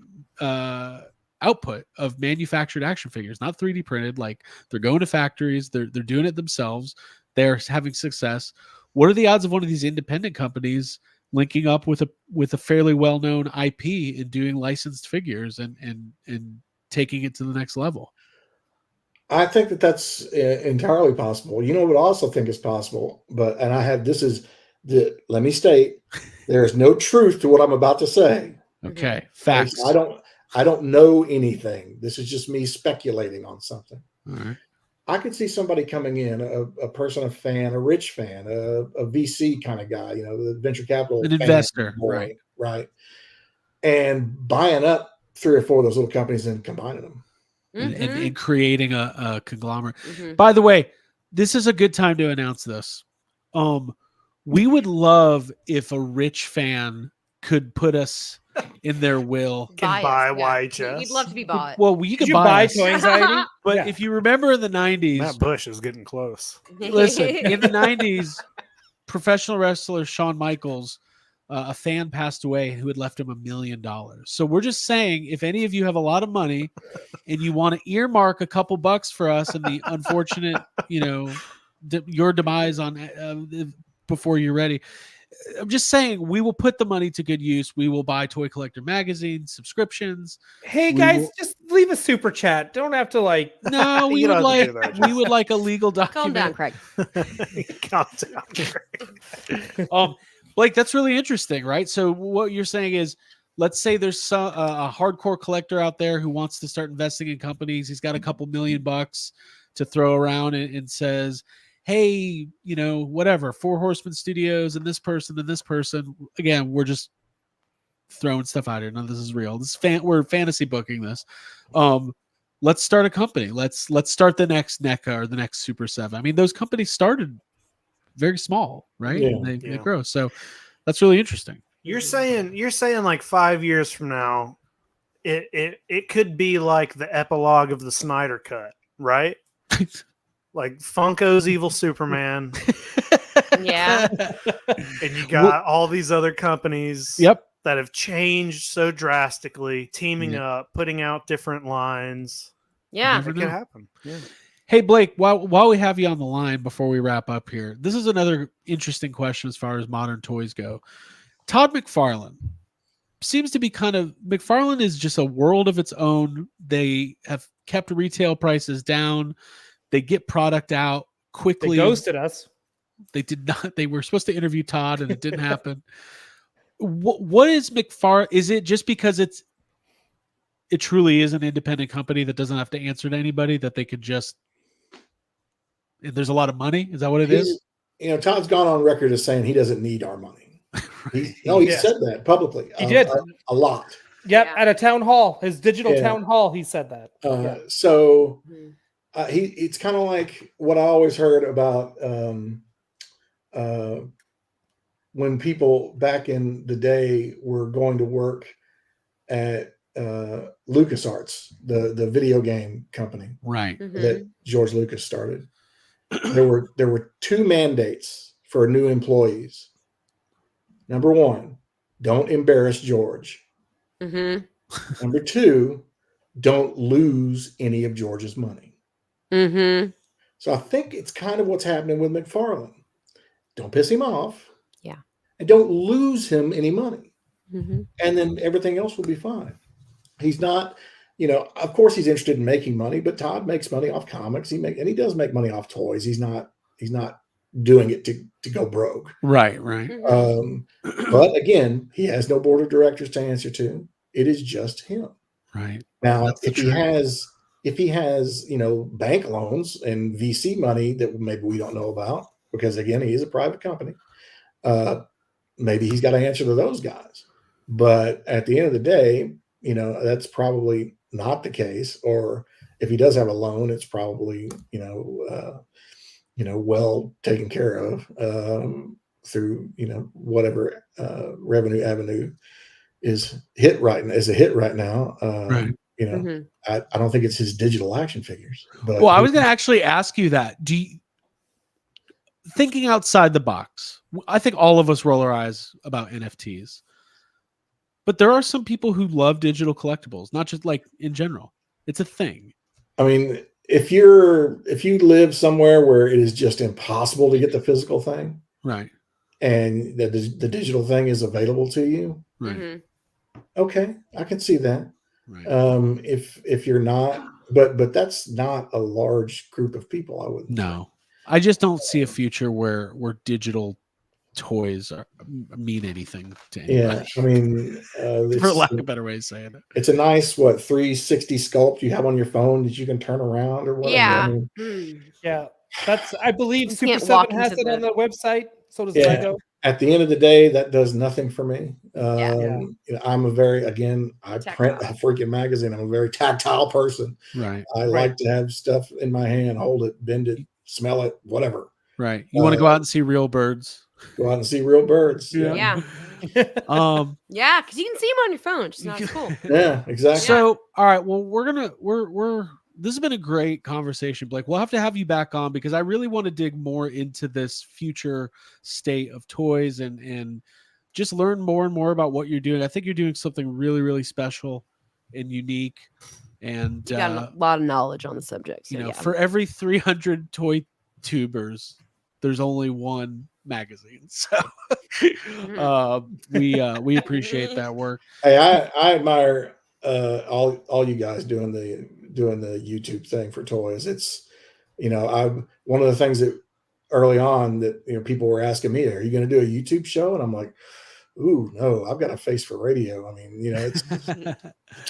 output of manufactured action figures, not 3D printed. Like they're going to factories, they're doing it themselves, they're having success. What are the odds of one of these independent companies linking up with a fairly well-known IP and doing licensed figures and taking it to the next level? I think that's entirely possible. You know what I also think is possible, let me state, there is no truth to what I'm about to say. Okay. Facts. I don't know anything. This is just me speculating on something. All right. I could see somebody coming in, a person, a fan, a rich fan, a VC kind of guy, the venture capital, an investor, right, and buying up 3 or 4 of those little companies and combining them. And creating a conglomerate. By the way, this is a good time to announce this. We would love if a rich fan could put us in their will. Can buy YHS. We'd love to be bought. Well, you could buy Toy Anxiety. But if you remember in the 90s, Matt Bush is getting close. Listen, in the 90s, professional wrestler Shawn Michaels, a fan passed away who had left him $1 million. So we're just saying, if any of you have a lot of money and you want to earmark a couple bucks for us and the unfortunate, your demise on before you're ready, I'm just saying we will put the money to good use. We will buy Toy Collector magazine subscriptions. Hey guys, just leave a super chat. Don't have to No, we would like a legal document. Calm down, Craig. Calm down, Craig. Blake, that's really interesting, right? So what you're saying is, let's say there's a hardcore collector out there who wants to start investing in companies. He's got a couple $1 million to throw around and says, hey, whatever, 4 Horsemen Studios and this person. Again, we're just throwing stuff out here. None of this is real. We're fantasy booking this. Let's start a company. Let's start the next NECA or the next Super 7. I mean, those companies started very small, right? Yeah, and they grow. So that's really interesting. You're saying like 5 years from now, it could be like the epilogue of the Snyder Cut, right? Like Funko's Evil Superman. Yeah. And you got all these other companies that have changed so drastically, teaming up, putting out different lines. Yeah. It can happen. Yeah. Hey, Blake, while we have you on the line before we wrap up here, this is another interesting question as far as modern toys go. Todd McFarlane seems to be McFarlane is just a world of its own. They have kept retail prices down. They get product out quickly. They ghosted us. They did not. They were supposed to interview Todd, and it didn't happen. What is McFarlane? Is it just because it truly is an independent company that doesn't have to answer to anybody, that they could just? There's a lot of money. Is that what it is? Todd's gone on record as saying he doesn't need our money. He said that publicly. He did a lot. Yep, at a town hall, his digital town hall, he said that. So. It's kind of like what I always heard about when people back in the day were going to work at LucasArts, the video game company Right. that George Lucas started, there were two mandates for new employees. Number one, don't embarrass George. Number two, don't lose any of George's money. So I think it's kind of what's happening with McFarlane. Don't piss him off. Yeah. And don't lose him any money. And then everything else will be fine. He's not, of course he's interested in making money, but Todd makes money off comics. He does make money off toys. He's not doing it to go broke. Right. But again, he has no board of directors to answer to. It is just him. Right. Now, if he has, bank loans and VC money that maybe we don't know about, because again, he is a private company, maybe he's got to answer to those guys. But at the end of the day, that's probably not the case. Or if he does have a loan, it's probably, well taken care of through, whatever revenue avenue is a hit right now. Right. I don't think it's his digital action figures. But well, I was going to actually ask you that. Thinking outside the box, I think all of us roll our eyes about NFTs. But there are some people who love digital collectibles, not just like in general. It's a thing. I mean, if you live somewhere where it is just impossible to get the physical thing, right, and the digital thing is available to you, right, okay, I can see that. Right. If you're not, but that's not a large group of people. I wouldn't. No, I just don't see a future where digital toys mean anything to anybody. Yeah, I mean, for lack of a better way of saying it, it's a nice 360 sculpt you have on your phone that you can turn around or whatever. Yeah, I mean, yeah. That's I believe You Super can't walk 7 has into it on the website. So does Yeah. Lego. At the end of the day, that does nothing for me. Yeah. I'm a very, again, I print a freaking magazine. I'm a very tactile person. right? I like to have stuff in my hand, hold it, bend it, smell it, whatever. Right. You want to go out and see real birds? Go out and see real birds. Yeah. Yeah, Yeah, because you can see them on your phone. It's just not as cool. Yeah, exactly. So, all right. Well, we're this has been a great conversation, Blake. We'll have to have you back on because I really want to dig more into this future state of toys and just learn more and more about what you're doing. I think you're doing something really, really special and unique. And You got a lot of knowledge on the subject. So for every 300 toy tubers, there's only one magazine. So we appreciate that work. Hey, I admire all you guys doing the YouTube thing for toys. It's one of the things that early on that people were asking me, are you going to do a YouTube show? And I'm like, ooh, no, I've got a face for radio. I mean, it's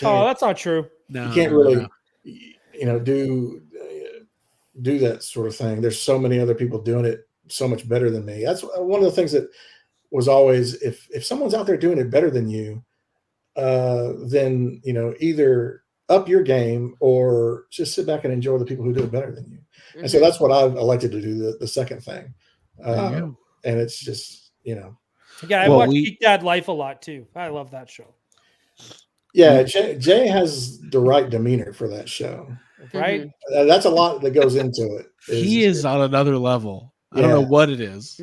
Oh, that's not true. No, you can't really do that sort of thing. There's so many other people doing it so much better than me. That's one of the things that was always, if someone's out there doing it better than you, then either up your game or just sit back and enjoy the people who do it better than you. And so that's what I've elected to do, the second thing. And it's just Yeah, I watch Geek Dad Life a lot too. I love that show. Yeah, Jay has the right demeanor for that show. Right? That's a lot that goes into it. He is on another level. I don't know what it is.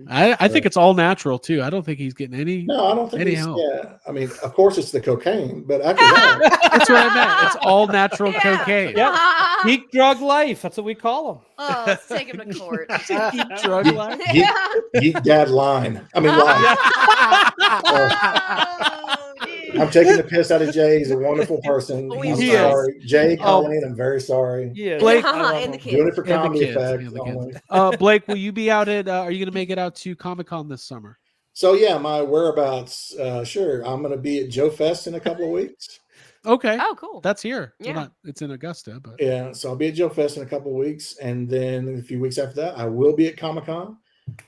I think it's all natural too. I don't think he's getting any. No, I don't think any he's. help. Yeah, I mean, of course it's the cocaine, but after that, That's what I meant. It's all natural cocaine. Yeah. Geek Drug Life. That's what we call him. Oh, let's take him to court. Geek drug life. Geek Dad line. I mean, line. I'm taking the piss out of Jay. He's a wonderful person. I'm sorry, Jay, Colleen. I'm very sorry. Yeah, Blake, and the kids. Doing it for And the comedy kids, effect. and the only. kids. Blake, will you be out at? Are you going to make it out to Comic-Con this summer? So yeah, my whereabouts. Sure, I'm going to be at Joe Fest in a couple of weeks. Okay. Oh, cool. That's here. Yeah. Well, it's in Augusta, but Yeah, so I'll be at Joe Fest in a couple of weeks, and then a few weeks after that, I will be at Comic-Con,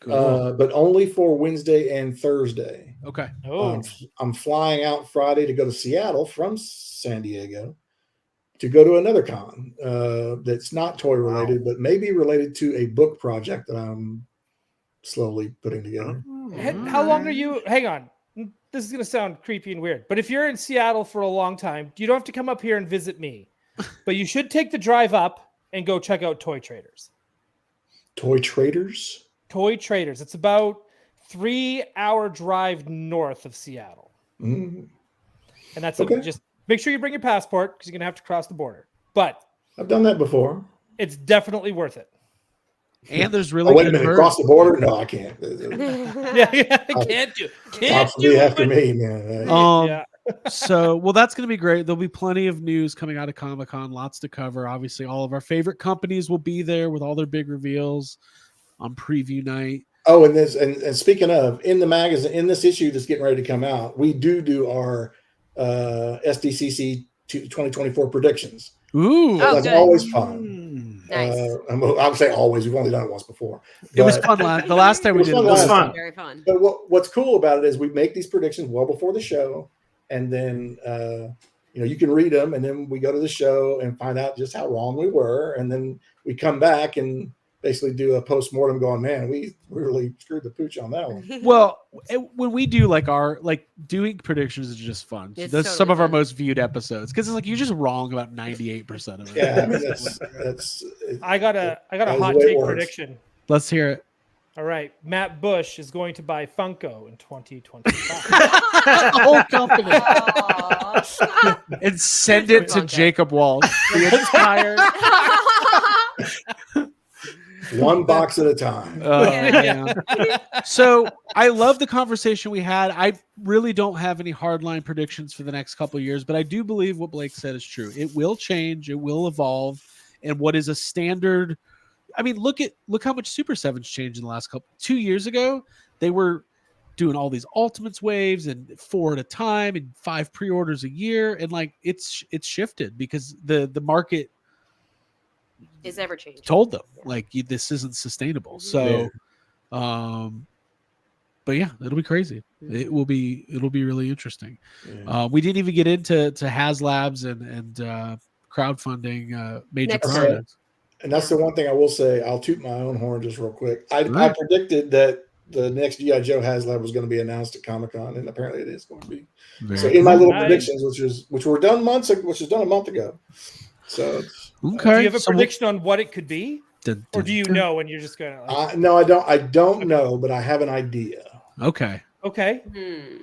cool. but only for Wednesday and Thursday. Okay. Oh, I'm flying out Friday to go to Seattle from San Diego to go to another con that's not toy related, but maybe related to a book project that I'm slowly putting together. How long are you? Hang on. This is going to sound creepy and weird, but if you're in Seattle for a long time, you don't have to come up here and visit me, but you should take the drive up and go check out Toy Traders. Toy Traders? Toy Traders. It's about 3-hour drive north of Seattle. Mm. And that's Okay. it. Just make sure you bring your passport because you're going to have to cross the border. But I've done that before. it's definitely worth it. And there's really Wait a good minute, merch. cross the border? No, I can't. Yeah, can't do. Cops will be after me, man. Yeah. So, well, that's going to be great. There'll be plenty of news coming out of Comic-Con, lots to cover. Obviously, all of our favorite companies will be there with all their big reveals on preview night. Oh, and speaking of, in the magazine, in this issue that's getting ready to come out, we do our SDCC 2024 predictions. Ooh, Oh, That's good. always fun. Nice. I would say always. We've only done it once before. It was But- fun. The last time we It was did fun it last was time. Very fun. But what's cool about it is we make these predictions well before the show, and then you can read them, and then we go to the show and find out just how wrong we were, and then we come back and basically do a post-mortem going, man, we really screwed the pooch on that one. Well, when we do doing predictions is just fun. It's That's totally some of our fun. most viewed episodes because it's like you're just wrong about 98% of it. Yeah, that's I got a That was hot the way it take works. prediction. Let's hear it. All right, Matt Bush is going to buy Funko in 2025. The whole company Aw. and send it to Funko. Jacob Walsh. The entire. one box at a time. Yeah. So I love the conversation we had. I really don't have any hardline predictions for the next couple of years, but I do believe what Blake said is true. It will change. It will evolve. And what is a standard? I mean, look how much Super 7's changed in the last 2 years ago. They were doing all these Ultimates waves and 4 at a time and 5 pre-orders a year. And like it's shifted because the market Is ever changing. told them like this isn't sustainable. So, but yeah, it'll be crazy. It'll be really interesting. Yeah. We didn't even get into HasLabs and crowdfunding major Next projects. And that's the one thing I will say. I'll toot my own horn just real quick. I Right. predicted that the next G.I. Joe HasLab was going to be announced at Comic-Con, and apparently it is going to be. So Very in my little Nice. predictions, which were done which was done a month ago. So it's, okay. Do you have a So prediction on what it could be, dun, or dun, do you dun. know and you're just going to? no, I don't know, but I have an idea. Okay. Okay.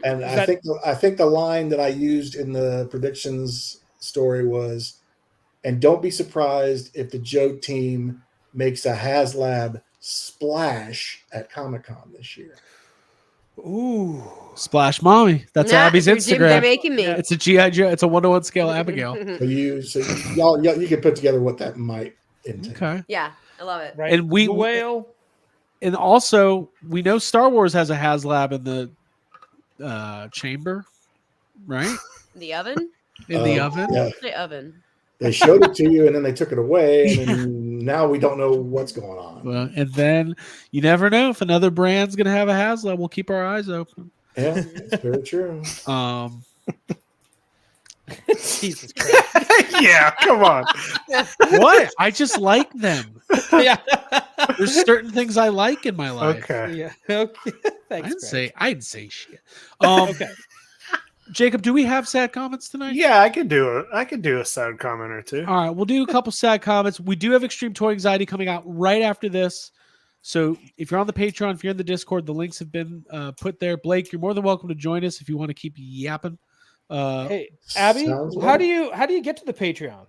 And Is I that- think the line that I used in the predictions story was, and don't be surprised if the Joe team makes a HasLab splash at Comic-Con this year. Ooh. Splash Mommy. That's Nah, Abby's they're Instagram. making me. It's a G.I. Joe. It's a 1-to-1 scale Abigail. So y'all you can put together what that might entail. Okay. Yeah, I love it. Right. And we- The whale. And also, we know Star Wars has a HasLab in the chamber, right? The oven? In the oven. Yeah, The oven. they showed it to you and then they took it away, and then now we don't know what's going on. Well, and then you never know if another brand's gonna have a HasLab. We'll keep our eyes open. Yeah, it's very true. Jesus Christ. Yeah, come on. What? I just like them. Yeah. There's certain things I like in my life. Okay. Yeah. Okay. Thanks. I didn't say shit. Okay. Jacob, do we have sad comments tonight? Yeah, I could do a sad comment or two. All right, we'll do a couple sad comments. We do have Extreme Toy Anxiety coming out right after this. So if you're on the Patreon, if you're in the Discord, the links have been put there. Blake, you're more than welcome to join us if you want to keep yapping. Hey, Abby, Sounds how good. do you get to the Patreon?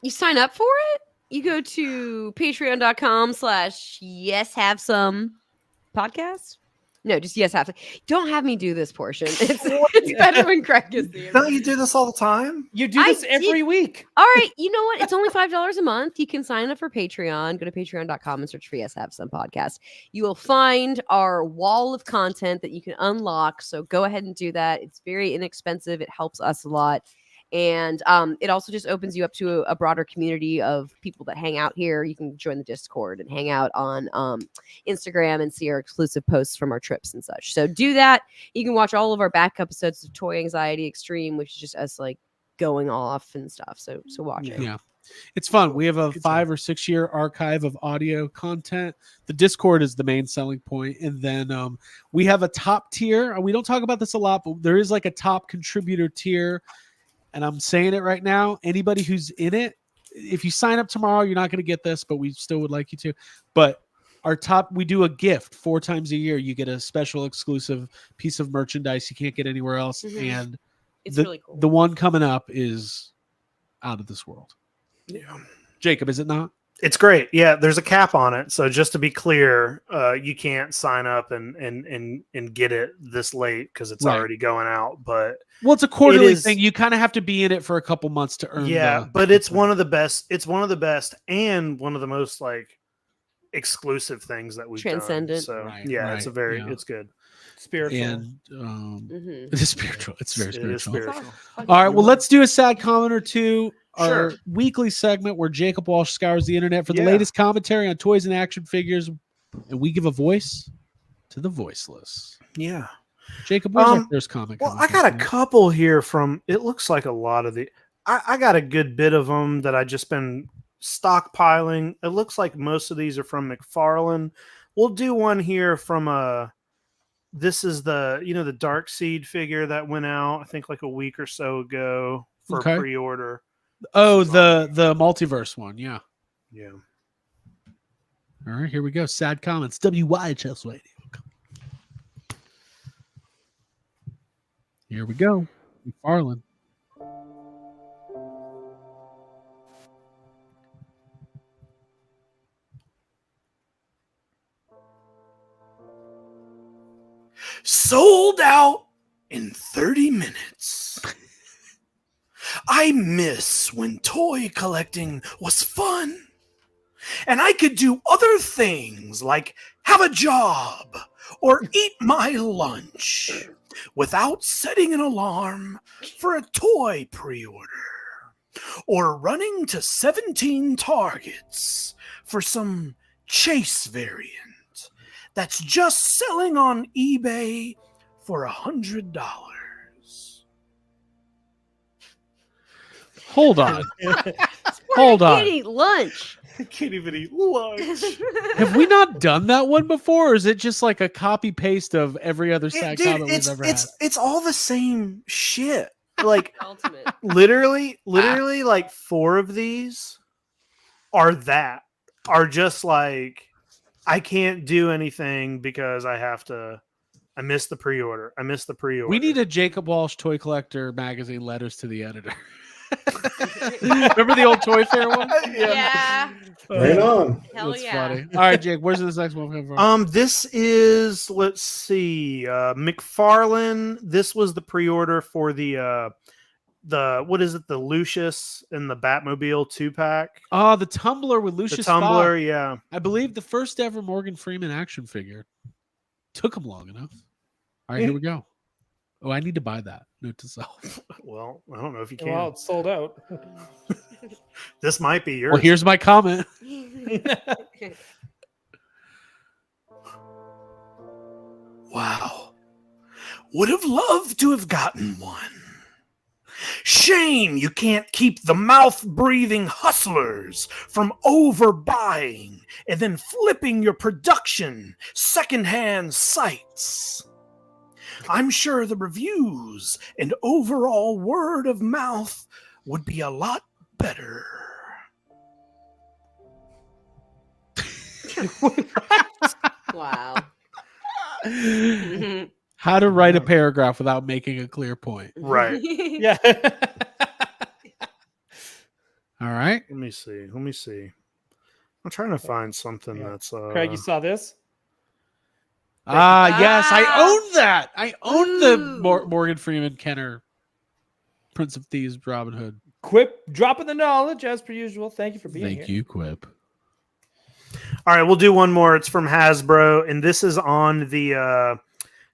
You sign up for it. You go to patreon.com/yeshavesomepodcast. No, just yes have some. Don't have me do this portion. It's better when Craig is the Don't you do this all the time? You do I this every did- week. All right, you know what? It's only $5 a month. You can sign up for Patreon. Go to patreon.com and search for Yes Have Some Podcast. You will find our wall of content that you can unlock. So go ahead and do that. It's very inexpensive. It helps us a lot. And it also just opens you up to a broader community of people that hang out here. You can join the Discord and hang out on Instagram and see our exclusive posts from our trips and such. So do that. You can watch all of our back episodes of Toy Anxiety Extreme, which is just us like going off and stuff. So watch it. Yeah. It's fun. We have a 5 or 6 year archive of audio content. The Discord is the main selling point, and then we have a top tier. We don't talk about this a lot, but there is like a top contributor tier, and I'm saying it right now. Anybody who's in it, if you sign up tomorrow, you're not going to get this, but we still would like you to. But our top, we do a gift 4 times a year. You get a special exclusive piece of merchandise you can't get anywhere else, and It's really cool. the one coming up is out of this world. Yeah. Jacob, is it not? It's great. Yeah, there's a cap on it. So just to be clear, you can't sign up and get it this late because it's already going out. But well, it's a quarterly thing. You kind of have to be in it for a couple months to earn. Yeah, but it's one of the best. It's one of the best and one of the most like exclusive things that we've Transcendent. done. So Right, it's a very it's good. Spiritual. And it is spiritual. It's very It is spiritual. spiritual. All right, well, let's do a sad comment or two. Our Sure. weekly segment where Jacob Walsh scours the internet for the latest commentary on toys and action figures, and we give a voice to the voiceless. Yeah. Jacob, where's our first comment? Well, I got a couple here from. It looks like a lot of the. I got a good bit of them that I just been stockpiling. It looks like most of these are from McFarlane. We'll do one here from this is the Dark Seed figure that went out, I think like a week or so ago for pre-order. Oh, the multiverse one, yeah. Yeah. All right, here we go. Sad comments. WYHS Radio. Here we go. McFarlane. Sold out in 30 minutes. I miss when toy collecting was fun. And I could do other things like have a job or eat my lunch without setting an alarm for a toy pre-order or running to 17 Targets for some chase variant that's just selling on eBay for $100. Hold on. Hold I on. can't eat lunch. I can't even eat lunch. Have we not done that one before, or is it just like a copy paste of every other sad comment we've ever had? It's all the same shit. Like Ultimate. literally like 4 of these are just like I can't do anything because I missed the pre-order. We need a Jacob Walsh Toy Collector magazine letters to the editor. Remember the old Toy Fair one? Yeah. Right on. Hell That's yeah. funny. All right, Jake, where's this next one coming from? This is, let's see, McFarlane. This was the pre-order for the what is it? The Lucius and the Batmobile 2-pack. Oh, the Tumbler with Lucius. The Tumbler, Fox. yeah. I believe the first ever Morgan Freeman action figure. Took him long enough. All right, here we go. Oh, I need to buy that. Note to self. Well, I don't know if you can. Well, it's sold out. This might be yours. Well, here's my comment. Wow. Would have loved to have gotten one. Shame you can't keep the mouth-breathing hustlers from overbuying and then flipping your production secondhand sites. I'm sure the reviews and overall word of mouth would be a lot better. Wow. How to write a paragraph without making a clear point. Right. Yeah. All right. Let me see. I'm trying to find something that's Craig, you saw this? Yes, I own that. I own the Ooh. Morgan Freeman Kenner Prince of Thieves Robin Hood. Quip dropping the knowledge as per usual. Thank you for being here. Thank you, Quip. All right, we'll do one more. It's from Hasbro, and this is on the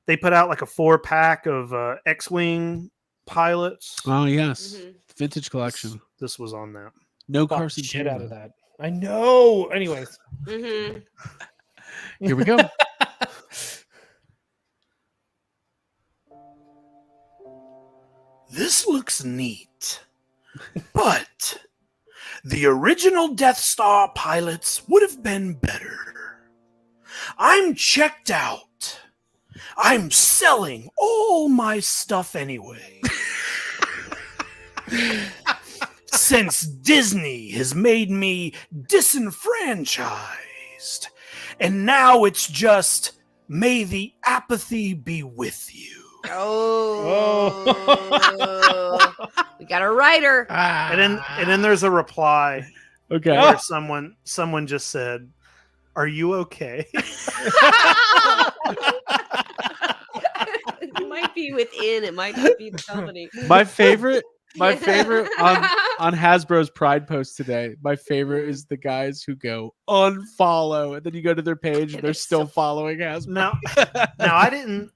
they put out like a 4-pack of X-Wing pilots. Oh yes, Mhm. vintage collection. This was on that. No Bought Carson shit out of Palmer. that. I know. Anyways. Mhm. Here we go. This looks neat, but The original Death Star pilots would have been better. I'm checked out. I'm selling all my stuff anyway. Since Disney has made me disenfranchised. And now it's just, may the apathy be with you. Oh. We got a writer. And then there's a reply Okay. where someone just said, "Are you okay?" It might be within. It might not be the company. My favorite on Hasbro's Pride post today. My favorite is the guys who go unfollow, and then you go to their page and they're still following Hasbro. Now I didn't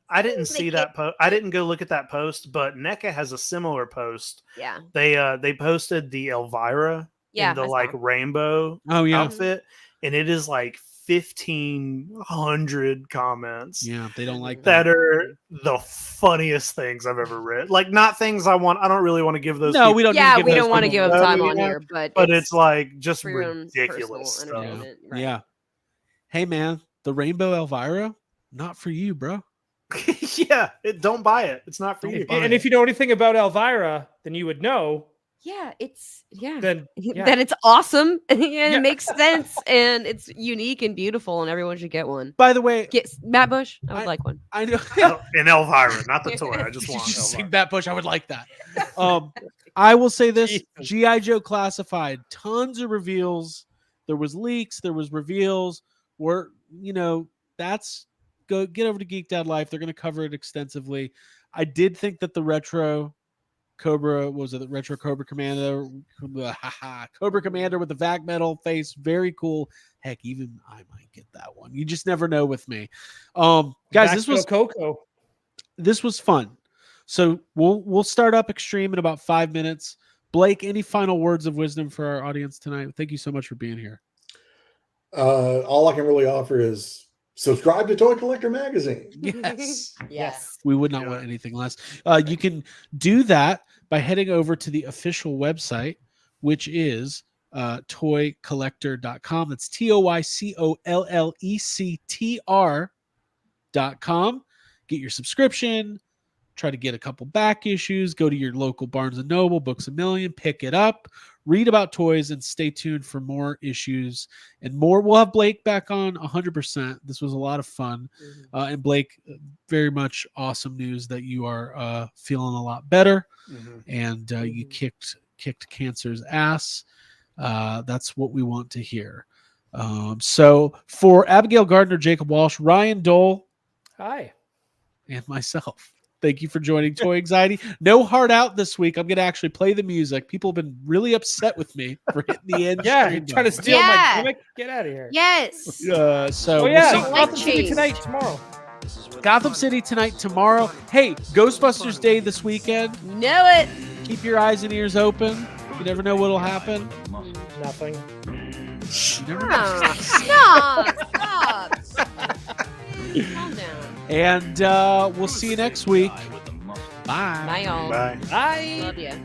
see that post. I didn't go look at that post, but NECA has a similar post. Yeah. They posted the Elvira in the I saw. like rainbow Oh yeah, outfit, and it is like 1,500 comments. yeah. They don't like That are the funniest things I've ever read. Like, not things I don't really want to give those. No, people, we don't. Yeah, need to we give don't want to give them them time no, on yeah. here, but it's like just for your own ridiculous personal stuff. entertainment, right. Yeah. Hey man, the Rainbow Elvira, not for you, bro. Yeah, don't buy it. It's not for you. And if you know anything about Elvira, then you would know Yeah, it's then yeah. that it's awesome and it makes sense and it's unique and beautiful and everyone should get one. By the way, Get Matt Bush, I would like one. I know. In Elvira, not the toy. I just You want should sing Elvira. that push. I would like that. I will say this: Jesus. GI Joe Classified, tons of reveals. There was leaks. There was reveals. That's go get over to Geek Dad Life. They're going to cover it extensively. I did think that the retro Cobra the retro Cobra Commander, Cobra Commander with the vac metal face, very cool. Heck, even I might get that one. You just never know with me. Guys, this was Coco. this was fun. So we'll start up Extreme in about 5 minutes. Blake, any final words of wisdom for our audience tonight? Thank you so much for being here. All I can really offer is subscribe to Toy Collector Magazine. Yes. Yes. We would not want anything less. You can do that by heading over to the official website, which is toycollector.com. That's TOYCOLLECTR.com. Get your subscription. Try to get a couple back issues. Go to your local Barnes & Noble, Books A Million, pick it up, read about toys, and stay tuned for more issues and more. We'll have Blake back on 100%. This was a lot of fun. And Blake, very much awesome news that you are feeling a lot better and you kicked cancer's ass. That's what we want to hear. So for Abigail Gardner, Jacob Walsh, Ryan Dole, Hi. and myself, thank you for joining Toy Anxiety. No hard out this week. I'm going to actually play the music. People have been really upset with me for hitting the end. Yeah, you're trying to steal my gimmick. Get out of here. Yes. So Oh yeah, we'll see. Gotham City changed. tonight, tomorrow. Gotham City tonight, tomorrow. Hey, Ghostbusters Day this weekend. Know it. Keep your eyes and ears open. You never know what'll happen. Nothing. You never know. Stop. Calm down. And we'll see you next week. Bye. Bye, y'all. Bye. Bye. Love ya.